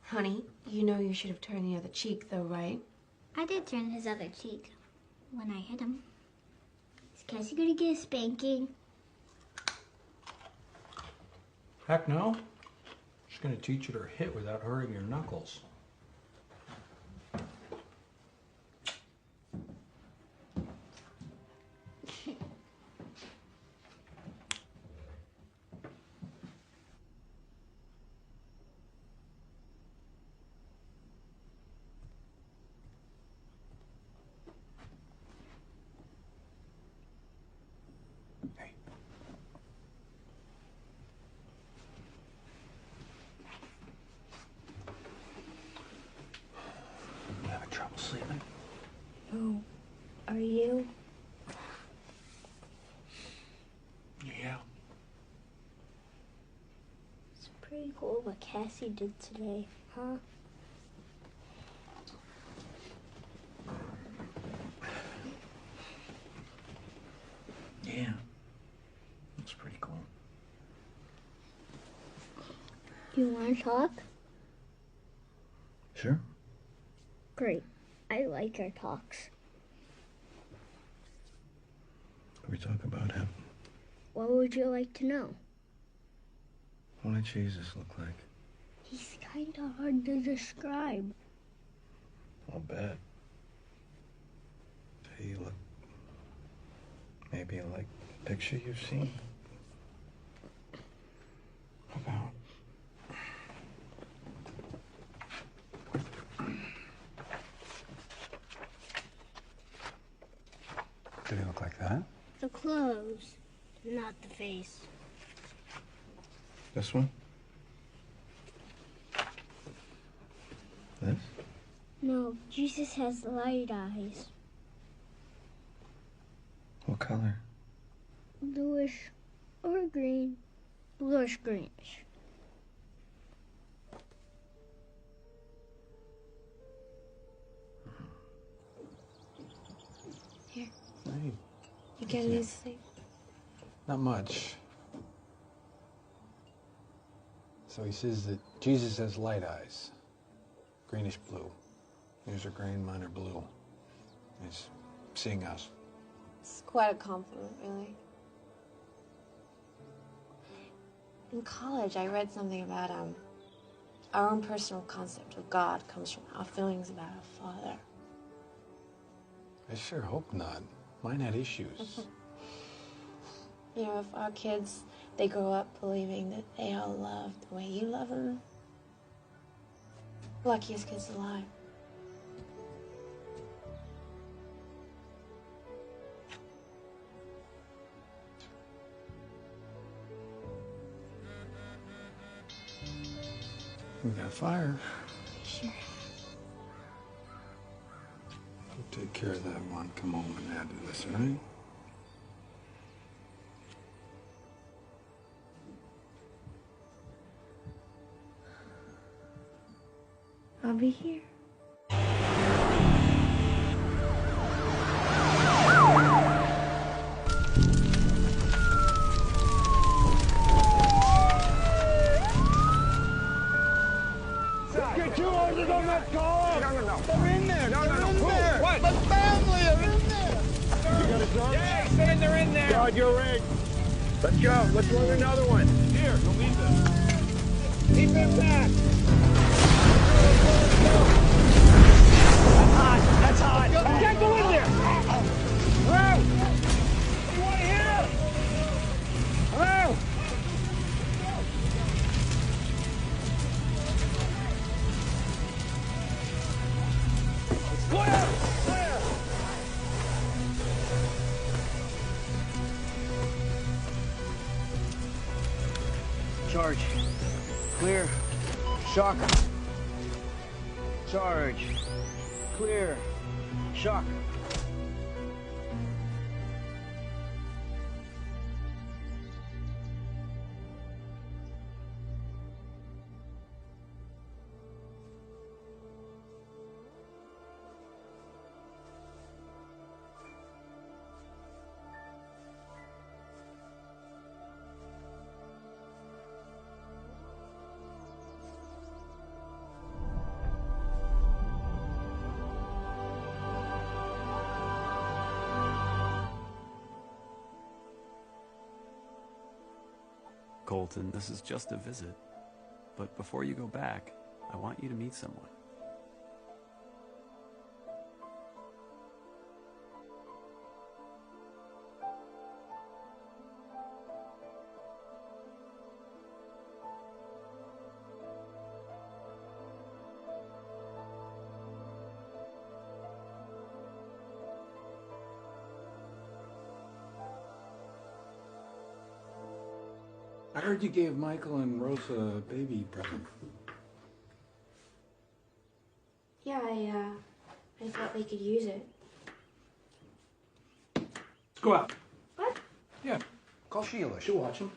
Honey, you know you should have turned the other cheek, though, right? I did turn his other cheek when I hit him. Is Cassie gonna get a spanking? Heck no. She's gonna teach you to hit without hurting your knuckles. You having trouble sleeping? No. Are you? Yeah. It's pretty cool what Cassie did today, huh? Yeah. That's pretty cool. You want to talk? Sure. Great. I like our talks. We talk about heaven. What would you like to know? What did Jesus look like? He's kind of hard to describe. I'll bet. Did he look maybe maybe like the picture you've seen? About... Did he look like that? The clothes, not the face. This one? This? No, Jesus has light eyes. What color? Bluish or green. Bluish greenish. Here. Hey, You get any sleep? not much. So he says that Jesus has light eyes, greenish blue. Yours are green, mine are blue. He's seeing us. It's quite a compliment, really. In college, I read something about our own personal concept of God comes from our feelings about our Father. I sure hope not. Mine had issues. You know, if our kids, they grow up believing that they are loved the way you love them, luckiest kids alive. We got a fire. Sure. We'll take care of that one. Come home and add to this, all right? I'll be here. Get you orders on that car! No. They're in there! No. Who? What? My family are in there! You got a gun? Yeah, he's saying they're in there! God, you're right. Let's go. Let's run another one. Here, you'll need this. Keep him back! That's hot! You can't go in there! Hello? Anyone here? Hello? Clear! Clear! Charge. Clear. Shock. Charge. Clear. Shock. Colton, this is just a visit. But before you go back, I want you to meet someone. I heard you gave Michael and Rosa a baby present. Yeah, I thought they could use it. Let's go out. What? Yeah. Call Sheila. She'll watch them.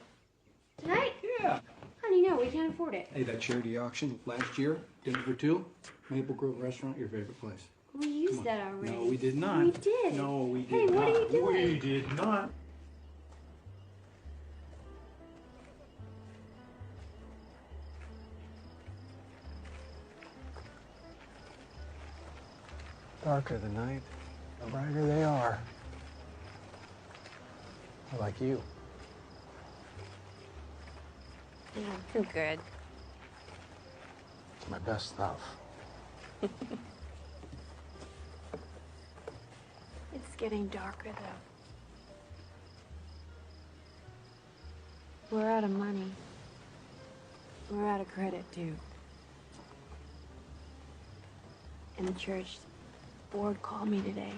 Tonight? Yeah. Honey, no, we can't afford it. Hey, that charity auction last year, dinner for two, Maple Grove Restaurant, your favorite place. We used that already. No, we did not. We did. No, we did Hey, not. what are you doing? We did not. Darker the night, the brighter they are. I like you. Yeah, too good. It's my best stuff. It's getting darker, though. We're out of money. We're out of credit, too. And the church board called me today.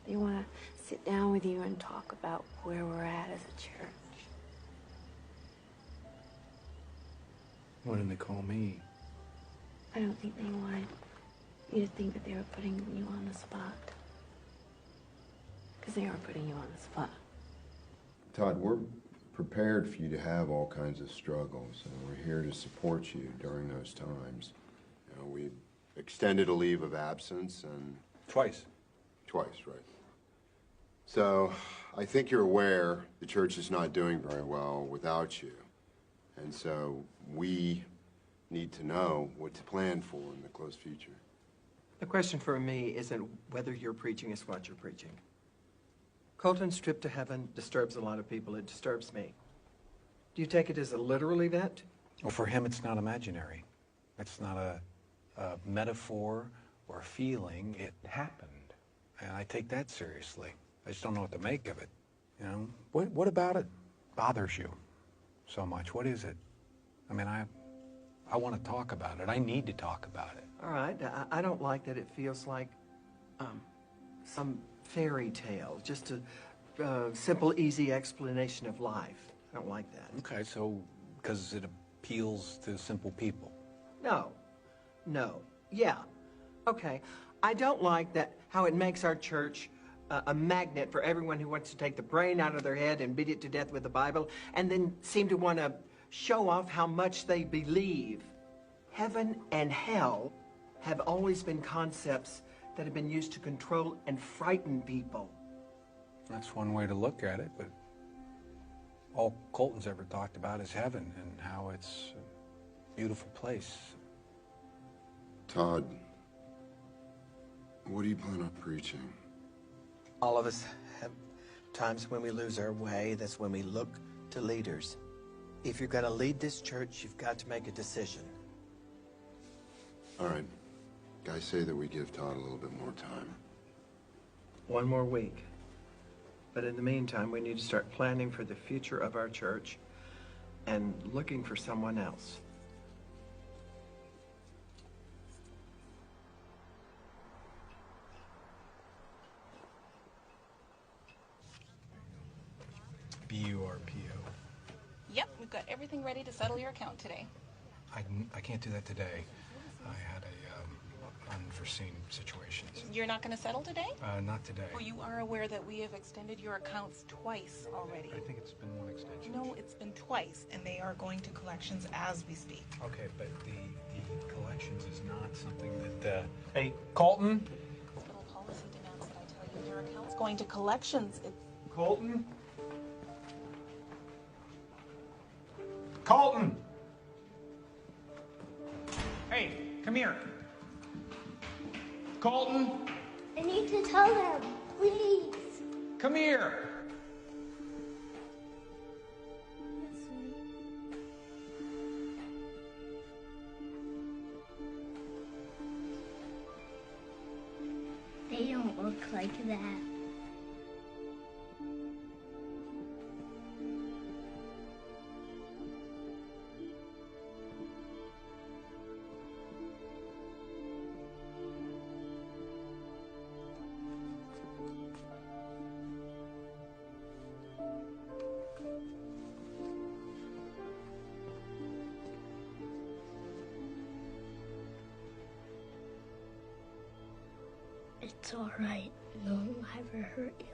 They want to sit down with you and talk about where we're at as a church. Why didn't they call me? I don't think they wanted you to think that they were putting you on the spot. Because they are putting you on the spot. Todd, we're prepared for you to have all kinds of struggles, and we're here to support you during those times. You know, we extended a leave of absence and... Twice, right. So, I think you're aware the church is not doing very well without you. And so, we need to know what to plan for in the close future. The question for me isn't whether your preaching is what you're preaching. Colton's trip to heaven disturbs a lot of people. It disturbs me. Do you take it as a literal event? Well, for him, it's not imaginary. It's not a metaphor or a feeling. It happened. And I take that seriously. I just don't know what to make of it. You know, what about it bothers you so much? What is it? I mean, I want to talk about it. I need to talk about it. All right. I don't like that it feels like some fairy tale, just a simple, easy explanation of life. I don't like that. Okay, so because it appeals to simple people. No. Yeah. Okay. I don't like that how it makes our church a magnet for everyone who wants to take the brain out of their head and beat it to death with the Bible and then seem to want to show off how much they believe. Heaven and hell have always been concepts that have been used to control and frighten people. That's one way to look at it, but all Colton's ever talked about is heaven and how it's a beautiful place. Todd, what do you plan on preaching? All of us have times when we lose our way. That's when we look to leaders. If you're going to lead this church, you've got to make a decision. All right. Guys say that we give Todd a little bit more time. 1 more week. But in the meantime, we need to start planning for the future of our church and looking for someone else. B-U-R-P-O. Yep, we've got everything ready to settle your account today. I can't do that today. I had a unforeseen situations. You're not going to settle today? Not today. Well, you are aware that we have extended your accounts twice already. I think it's been one extension. No, it's been twice, and they are going to collections as we speak. Okay, but the collections is not something that... Hey, Colton? Little policy demands that I tell you your account's going to collections. Colton? Colton! Hey, come here. Colton, I need to tell them, please. come here. They don't look like that. It's all right. No one will ever hurt you.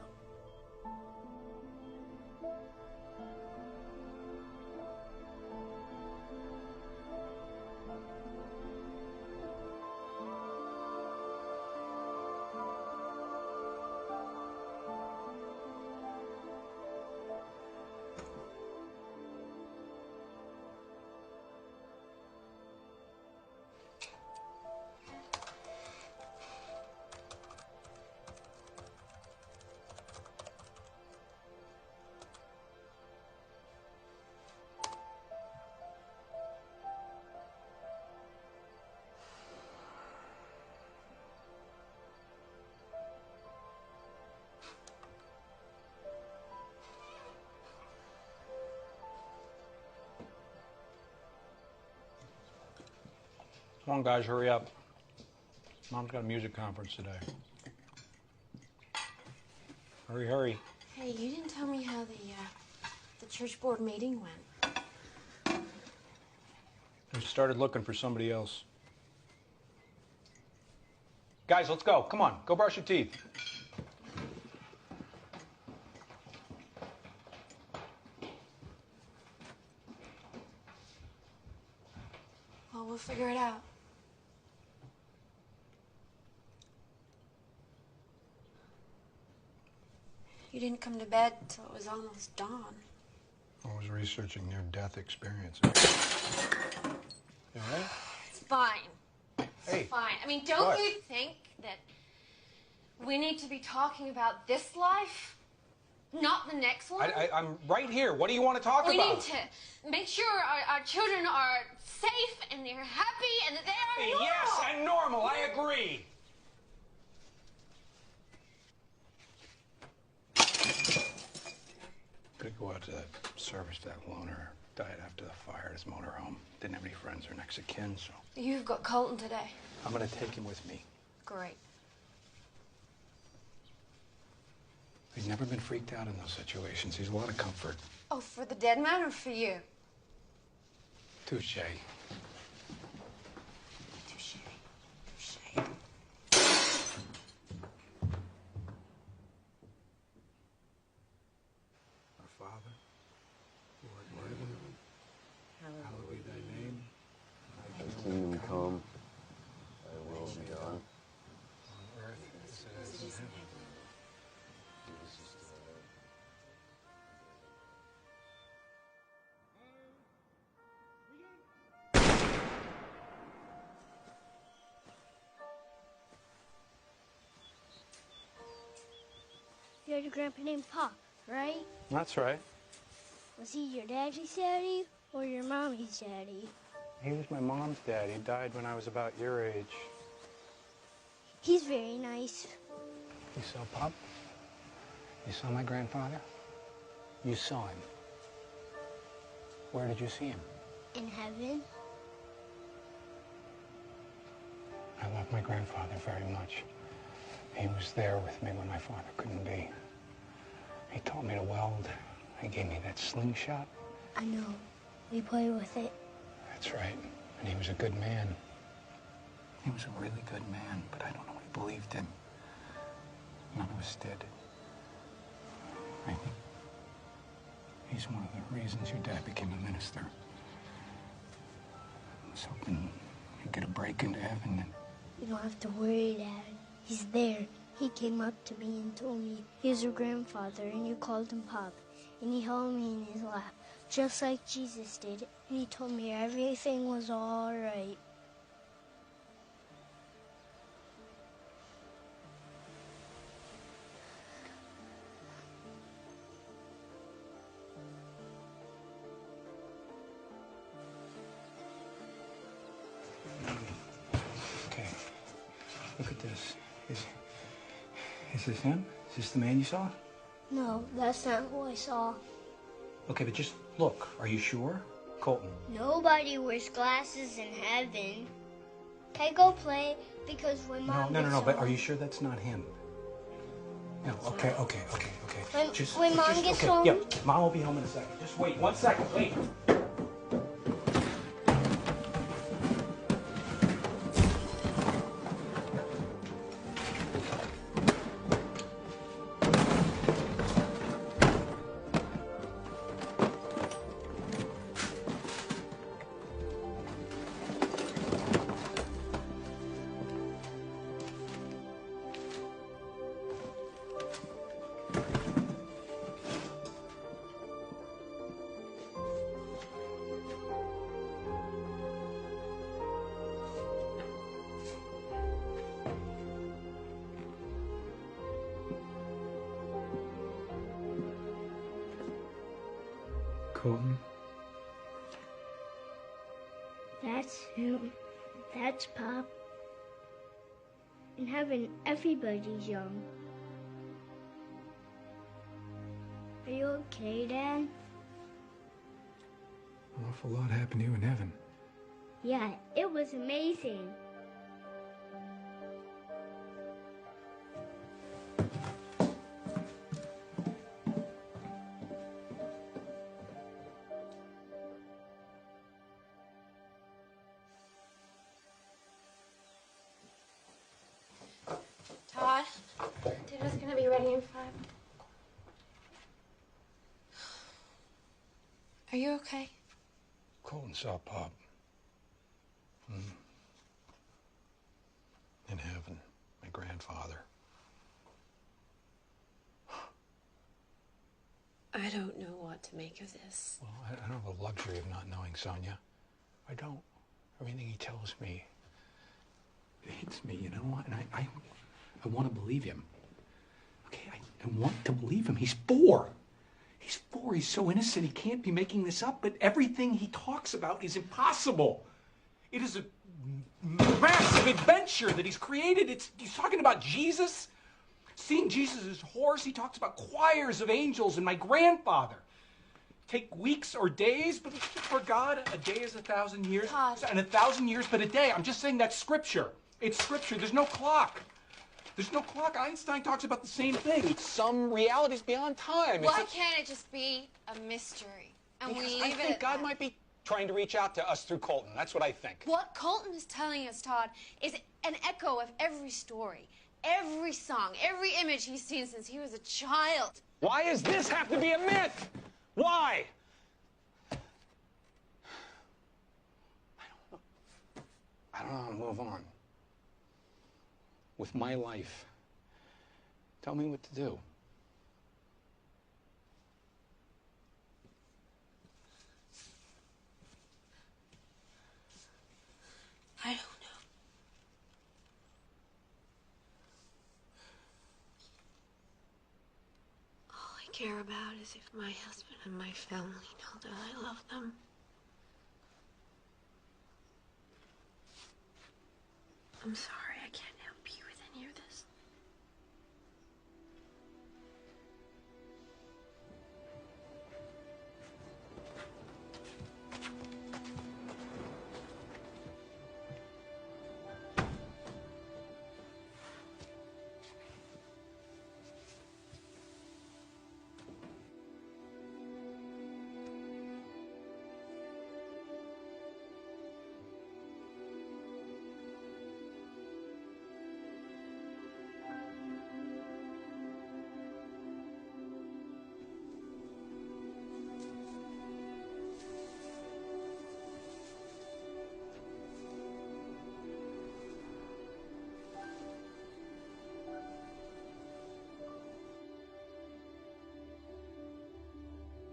Come on, guys, hurry up. Mom's got a music conference today. Hurry, hurry. Hey, you didn't tell me how the church board meeting went. They started looking for somebody else. Guys, let's go. Come on, go brush your teeth. Well, we'll figure it out. You didn't come to bed till it was almost dawn. I was researching near-death experiences. You all right? It's fine. Hey. It's fine. I mean, don't What? you think that we need to be talking about this life, not the next one? I'm right here. What do you want to talk We about? need to make sure our children are safe and they're happy and that they are normal. Yes, and normal. I agree. Could go out to that service. That loner died after the fire at his motorhome. Didn't have any friends or next of kin, so You've got Colton today. I'm gonna take him with me. Great. He's never been freaked out in those situations. He's a lot of comfort. Oh, for the dead man or for you? Touche. Touche. Touche. Our Father, who art in heaven, hallowed be thy name. Thy kingdom come, thy will be done. On earth as it is in heaven. Give us this day our daily You had a grandpa named Pop, right? That's right. Was he your daddy's daddy or your mommy's daddy? He was my mom's dad. He died when I was about your age. He's very nice. You saw Pop? You saw my grandfather? You saw him. Where did you see him? In heaven? I love my grandfather very much. He was there with me when my father couldn't be. He taught me to weld. He gave me that slingshot. I know. We play with it. That's right. And he was a good man. He was a really good man, but I don't know if he believed him. None of us did. I think he's one of the reasons your dad became a minister. I was hoping he'd get a break into heaven and You don't have to worry, Dad. He's there. He came up to me and told me he was your grandfather and you called him Pop. And he held me in his lap, just like Jesus did. And he told me everything was all right. Okay, look at this. Is this him? Is this the man you saw? No, that's not who I saw. Okay, but just look. Are you sure? Colton. Nobody wears glasses in heaven. Can I go play? Because when Mom No, gets but home- are you sure that's not him? No, okay. When Mom gets home- Yeah, Mom will be home in a second. Just wait 1 second, wait. Colton. That's him. That's Pop. In heaven, everybody's young. Are you okay, Dad? An awful lot happened to you in heaven. Yeah, it was amazing. Todd, dinner's gonna be ready in 5. Are you okay? Colton saw Pop. In heaven, my grandfather. I don't know what to make of this. Well, I don't have the luxury of not knowing, Sonia. I don't. Everything he tells me, it hits me, you know? And I want to believe him. Okay, I want to believe him. He's 4. He's 4. He's so innocent. He can't be making this up. But everything he talks about is impossible. It is a massive adventure that he's created. He's talking about Jesus. Seeing Jesus' horse, he talks about choirs of angels and my grandfather. Take weeks or days, but for God, a day is 1,000 years, and 1,000 years but a day. I'm just saying that's scripture. It's scripture. There's no clock. There's no clock. Einstein talks about the same thing. Some realities beyond time. Why can't it just be a mystery? And we leave it at God might be trying to reach out to us through Colton. That's what I think. What Colton is telling us, Todd, is an echo of every story, every song, every image he's seen since he was a child. Why does this have to be a myth? Why? I don't know how to move on with my life. Tell me what to do. I don't know. All I care about is if my husband and my family know that I love them. I'm sorry, I can't help you with any of this.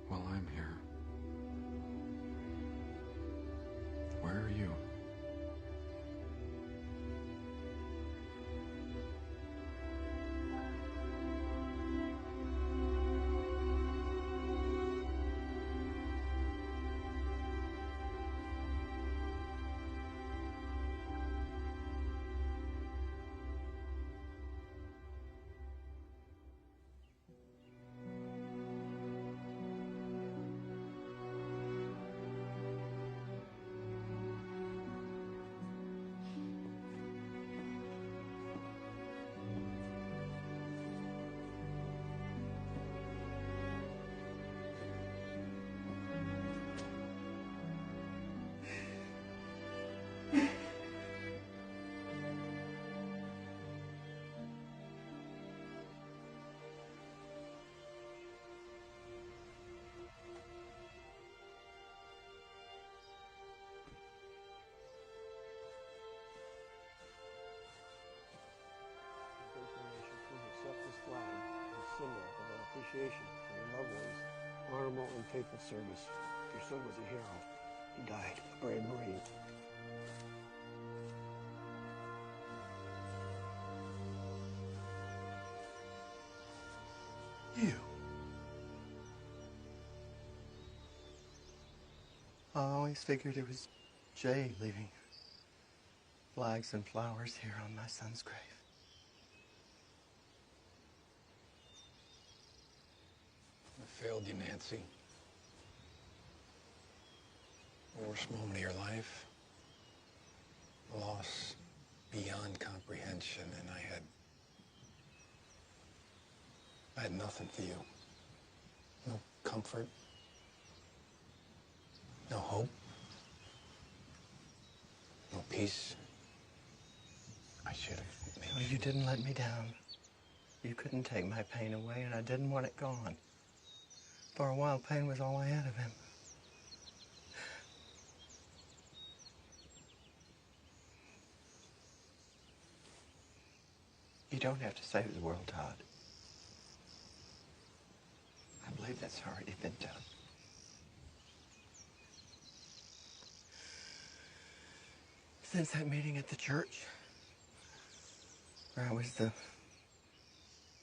Well, I'm here. Where are you? Accept this flag as a symbol of our appreciation for your loved ones' honorable and faithful service. Your son was a hero. He died a brave Marine. You. I always figured it was Jay leaving flags and flowers here on my son's grave. I failed you, Nancy. The worst moment of your life. loss beyond comprehension, and I had nothing for you. No comfort, no hope, no peace. I should have made No, you didn't let me down. You couldn't take my pain away, and I didn't want it gone. For a while, pain was all I had of him. You don't have to save the world, Todd. I believe that's already been done. Since that meeting at the church, where I was the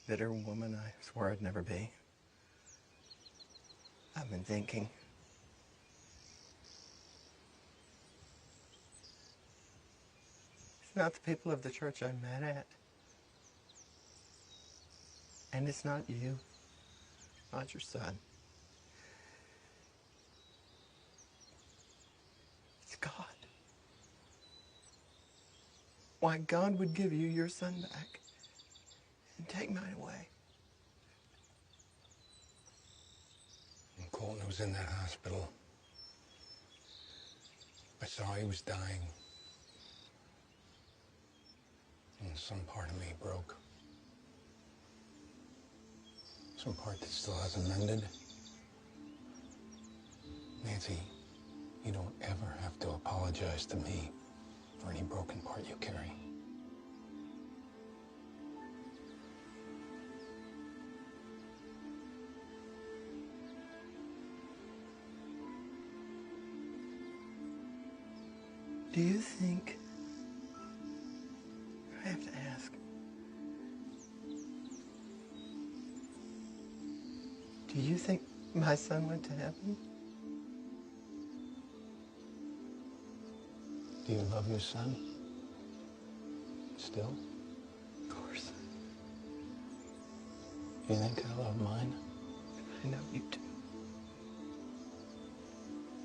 bitter woman I swore I'd never be, I've been thinking. It's not the people of the church I'm mad at. And it's not you, not your son. It's God. Why God would give you your son back and take mine away. When Colton was in that hospital, I saw he was dying. And some part of me broke. Some part that still hasn't mended. Nancy, you don't ever have to apologize to me for any broken part you carry. Do you think, I have to ask, do you think my son went to heaven? Do you love your son? Still? Of course. Do you think I love mine? I know you do.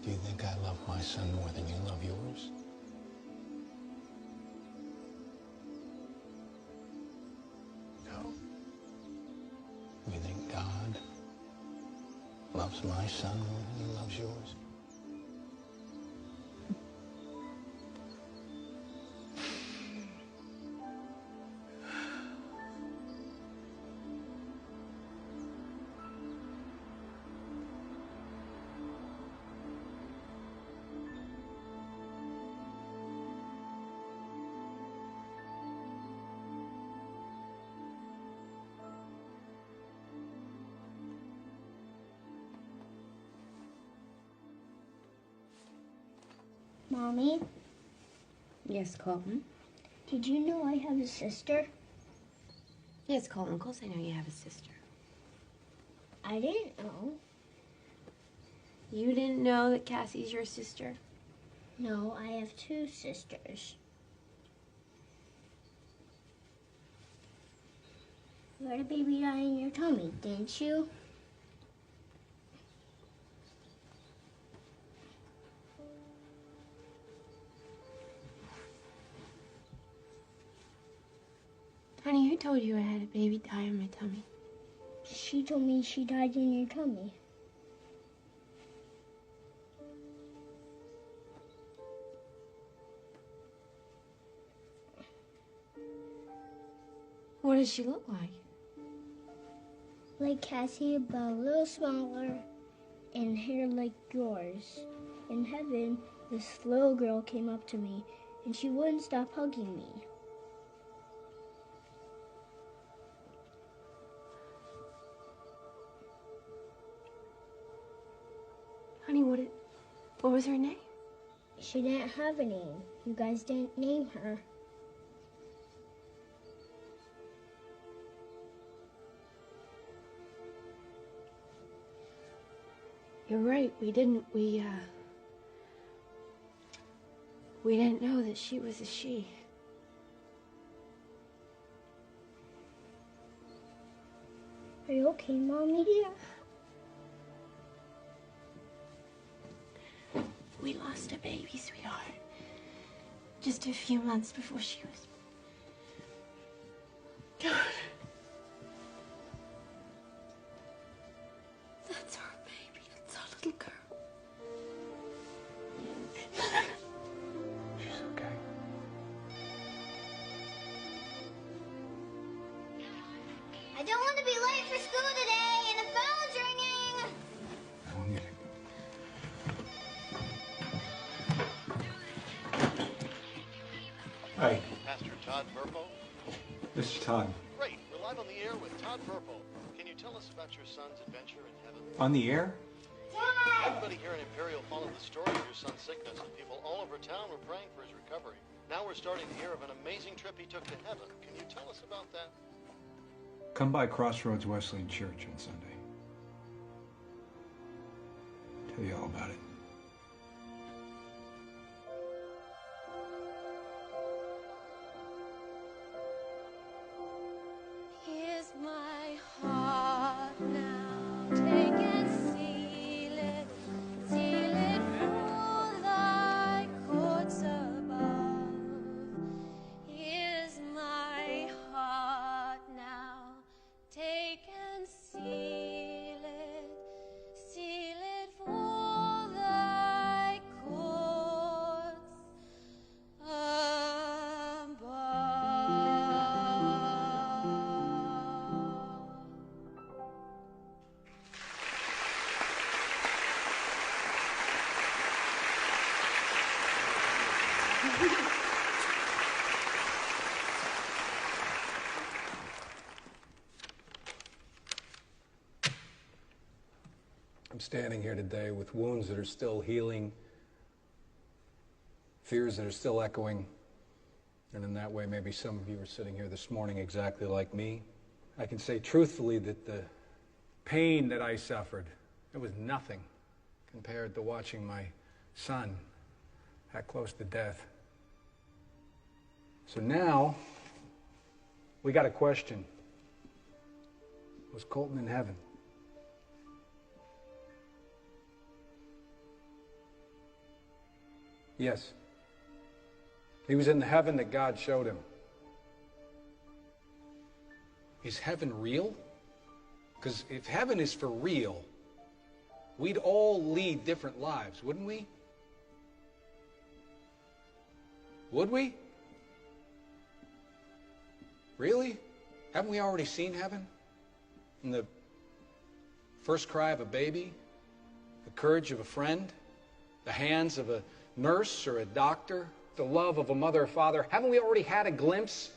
Do you think I love my son more than you love yours? No. You think God loves my son more than he loves yours? Mommy, Yes, Colton? did you know I have a sister? Yes, Colton, of course I know you have a sister. I didn't know. You didn't know that Cassie's your sister? No, I have two sisters. You had a baby die in your tummy, didn't you? Honey, who told you I had a baby die in my tummy? She told me she died in your tummy. What does she look like? Like Cassie, but a little smaller and hair like yours. In heaven, this little girl came up to me and she wouldn't stop hugging me. Honey, what was her name? She didn't have a name. You guys didn't name her. You're right, we didn't. We didn't know that she was a she. Are you okay, Mommy dear? We lost a baby, sweetheart. Just a few months before she was... God. That's our baby. That's our little girl. She's okay. I don't want to be late for school today, and the phone's ringing. I'll get it. Hi, Pastor Todd Burpo? Mr. Todd. Great. We're live on the air with Todd Burpo. Can you tell us about your son's adventure in heaven? On the air? Everybody here in Imperial followed the story of your son's sickness, and people all over town were praying for his recovery. Now we're starting to hear of an amazing trip he took to heaven. Can you tell us about that? Come by Crossroads Wesleyan Church on Sunday. Tell you all about it. Here's my heart now, take and seal it for thy courts above. Here's my heart now, take and seal it for thy courts I'm standing here today with wounds that are still healing, fears that are still echoing, and in that way maybe some of you are sitting here this morning exactly like me. I can say truthfully that the pain that I suffered, it was nothing compared to watching my son that close to death. So now, we got a question. Was Colton in heaven? Yes. He was in the heaven that God showed him. Is heaven real? Because if heaven is for real, we'd all lead different lives, wouldn't we? Would we? Really? Haven't we already seen heaven? In the first cry of a baby, the courage of a friend, the hands of a nurse or a doctor, the love of a mother or father. Haven't we already had a glimpse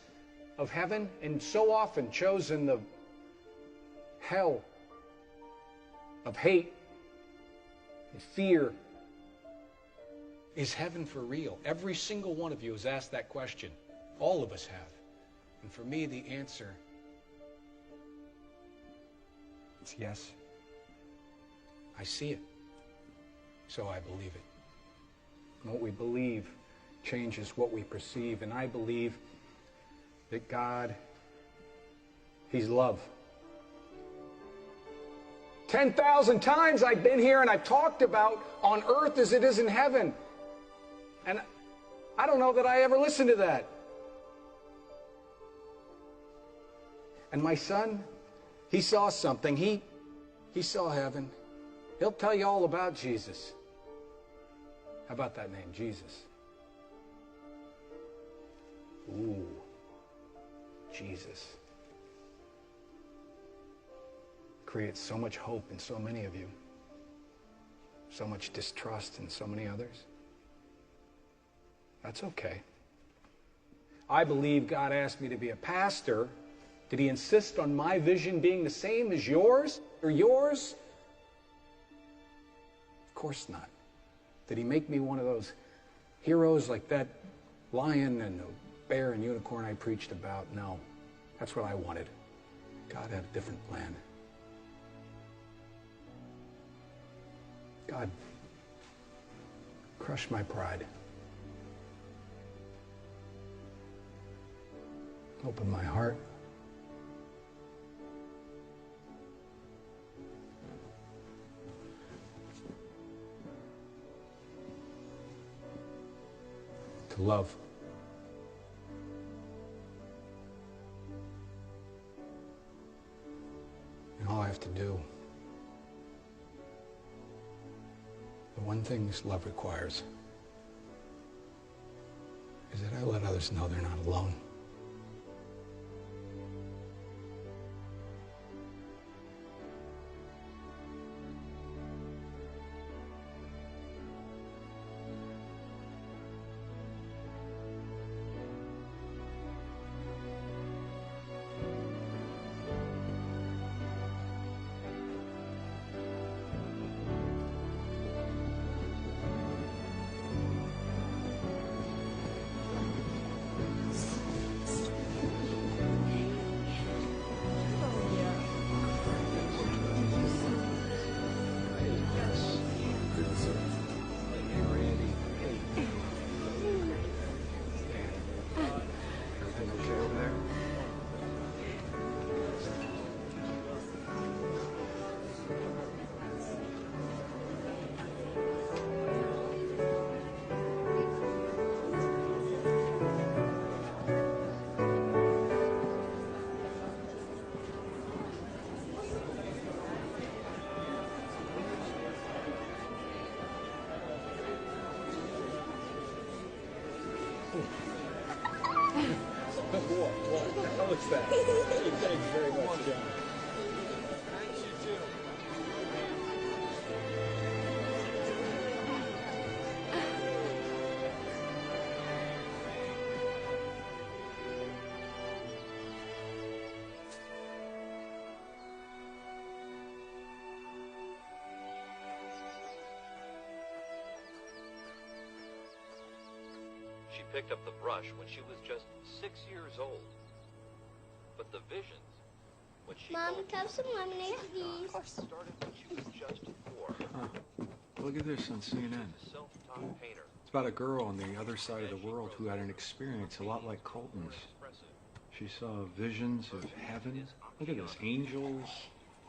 of heaven and so often chosen the hell of hate and fear? Is heaven for real? Every single one of you has asked that question. All of us have. And for me, the answer is yes. I see it, so I believe it. And what we believe changes what we perceive, and I believe that God, He's love. 10,000 times I've been here and I've talked about on earth as it is in heaven. And I don't know that I ever listened to that. And my son, he saw something. He saw heaven. He'll tell you all about Jesus. How about that name, Jesus? Ooh, Jesus. Creates so much hope in so many of you. So much distrust in so many others. That's okay. I believe God asked me to be a pastor. Did He insist on my vision being the same as yours or yours? Of course not. Did He make me one of those heroes like that lion and the bear and unicorn I preached about? No. That's what I wanted. God had a different plan. God, crush my pride. Open my heart. To love. have to do. The one thing this love requires is that I let others know they're not alone. What the hell is that? Thanks very much, John. Thanks, you too. She picked up the brush when she was just 6 years old. But the visions, what she Mom, called can I have some lemonade, please? started when she was just 4. Look at this on CNN. Self-taught painter. It's about a girl on the other side of the world who had an experience a lot like Colton's. She saw visions of heaven. Look at this, angels.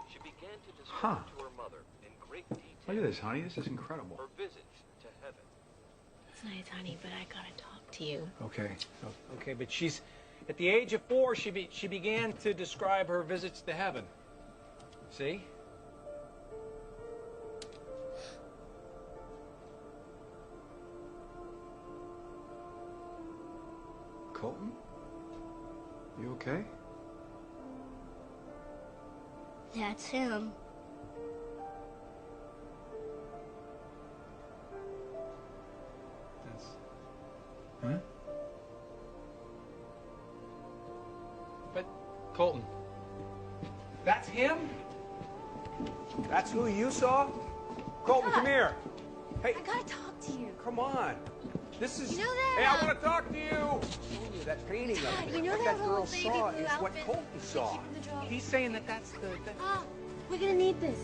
She began to describe to her mother in great detail. Look at this, honey. This is incredible. Her visits to heaven. It's nice, honey, but I gotta talk to you. Okay. Okay, but she's at the age of 4. She began to describe her visits to heaven. See? Colton? You okay? That's him. Huh? But, Colton, that's him? That's who you saw? Colton, come here. Hey. I gotta talk to you. Come on. This is... You know that, Hey, I want to talk to you. That painting up Dad, there, you know what that that girl little baby saw blue is what outfit Colton saw. keep in the drawer? He's saying that that's the... Ah, we're gonna need this.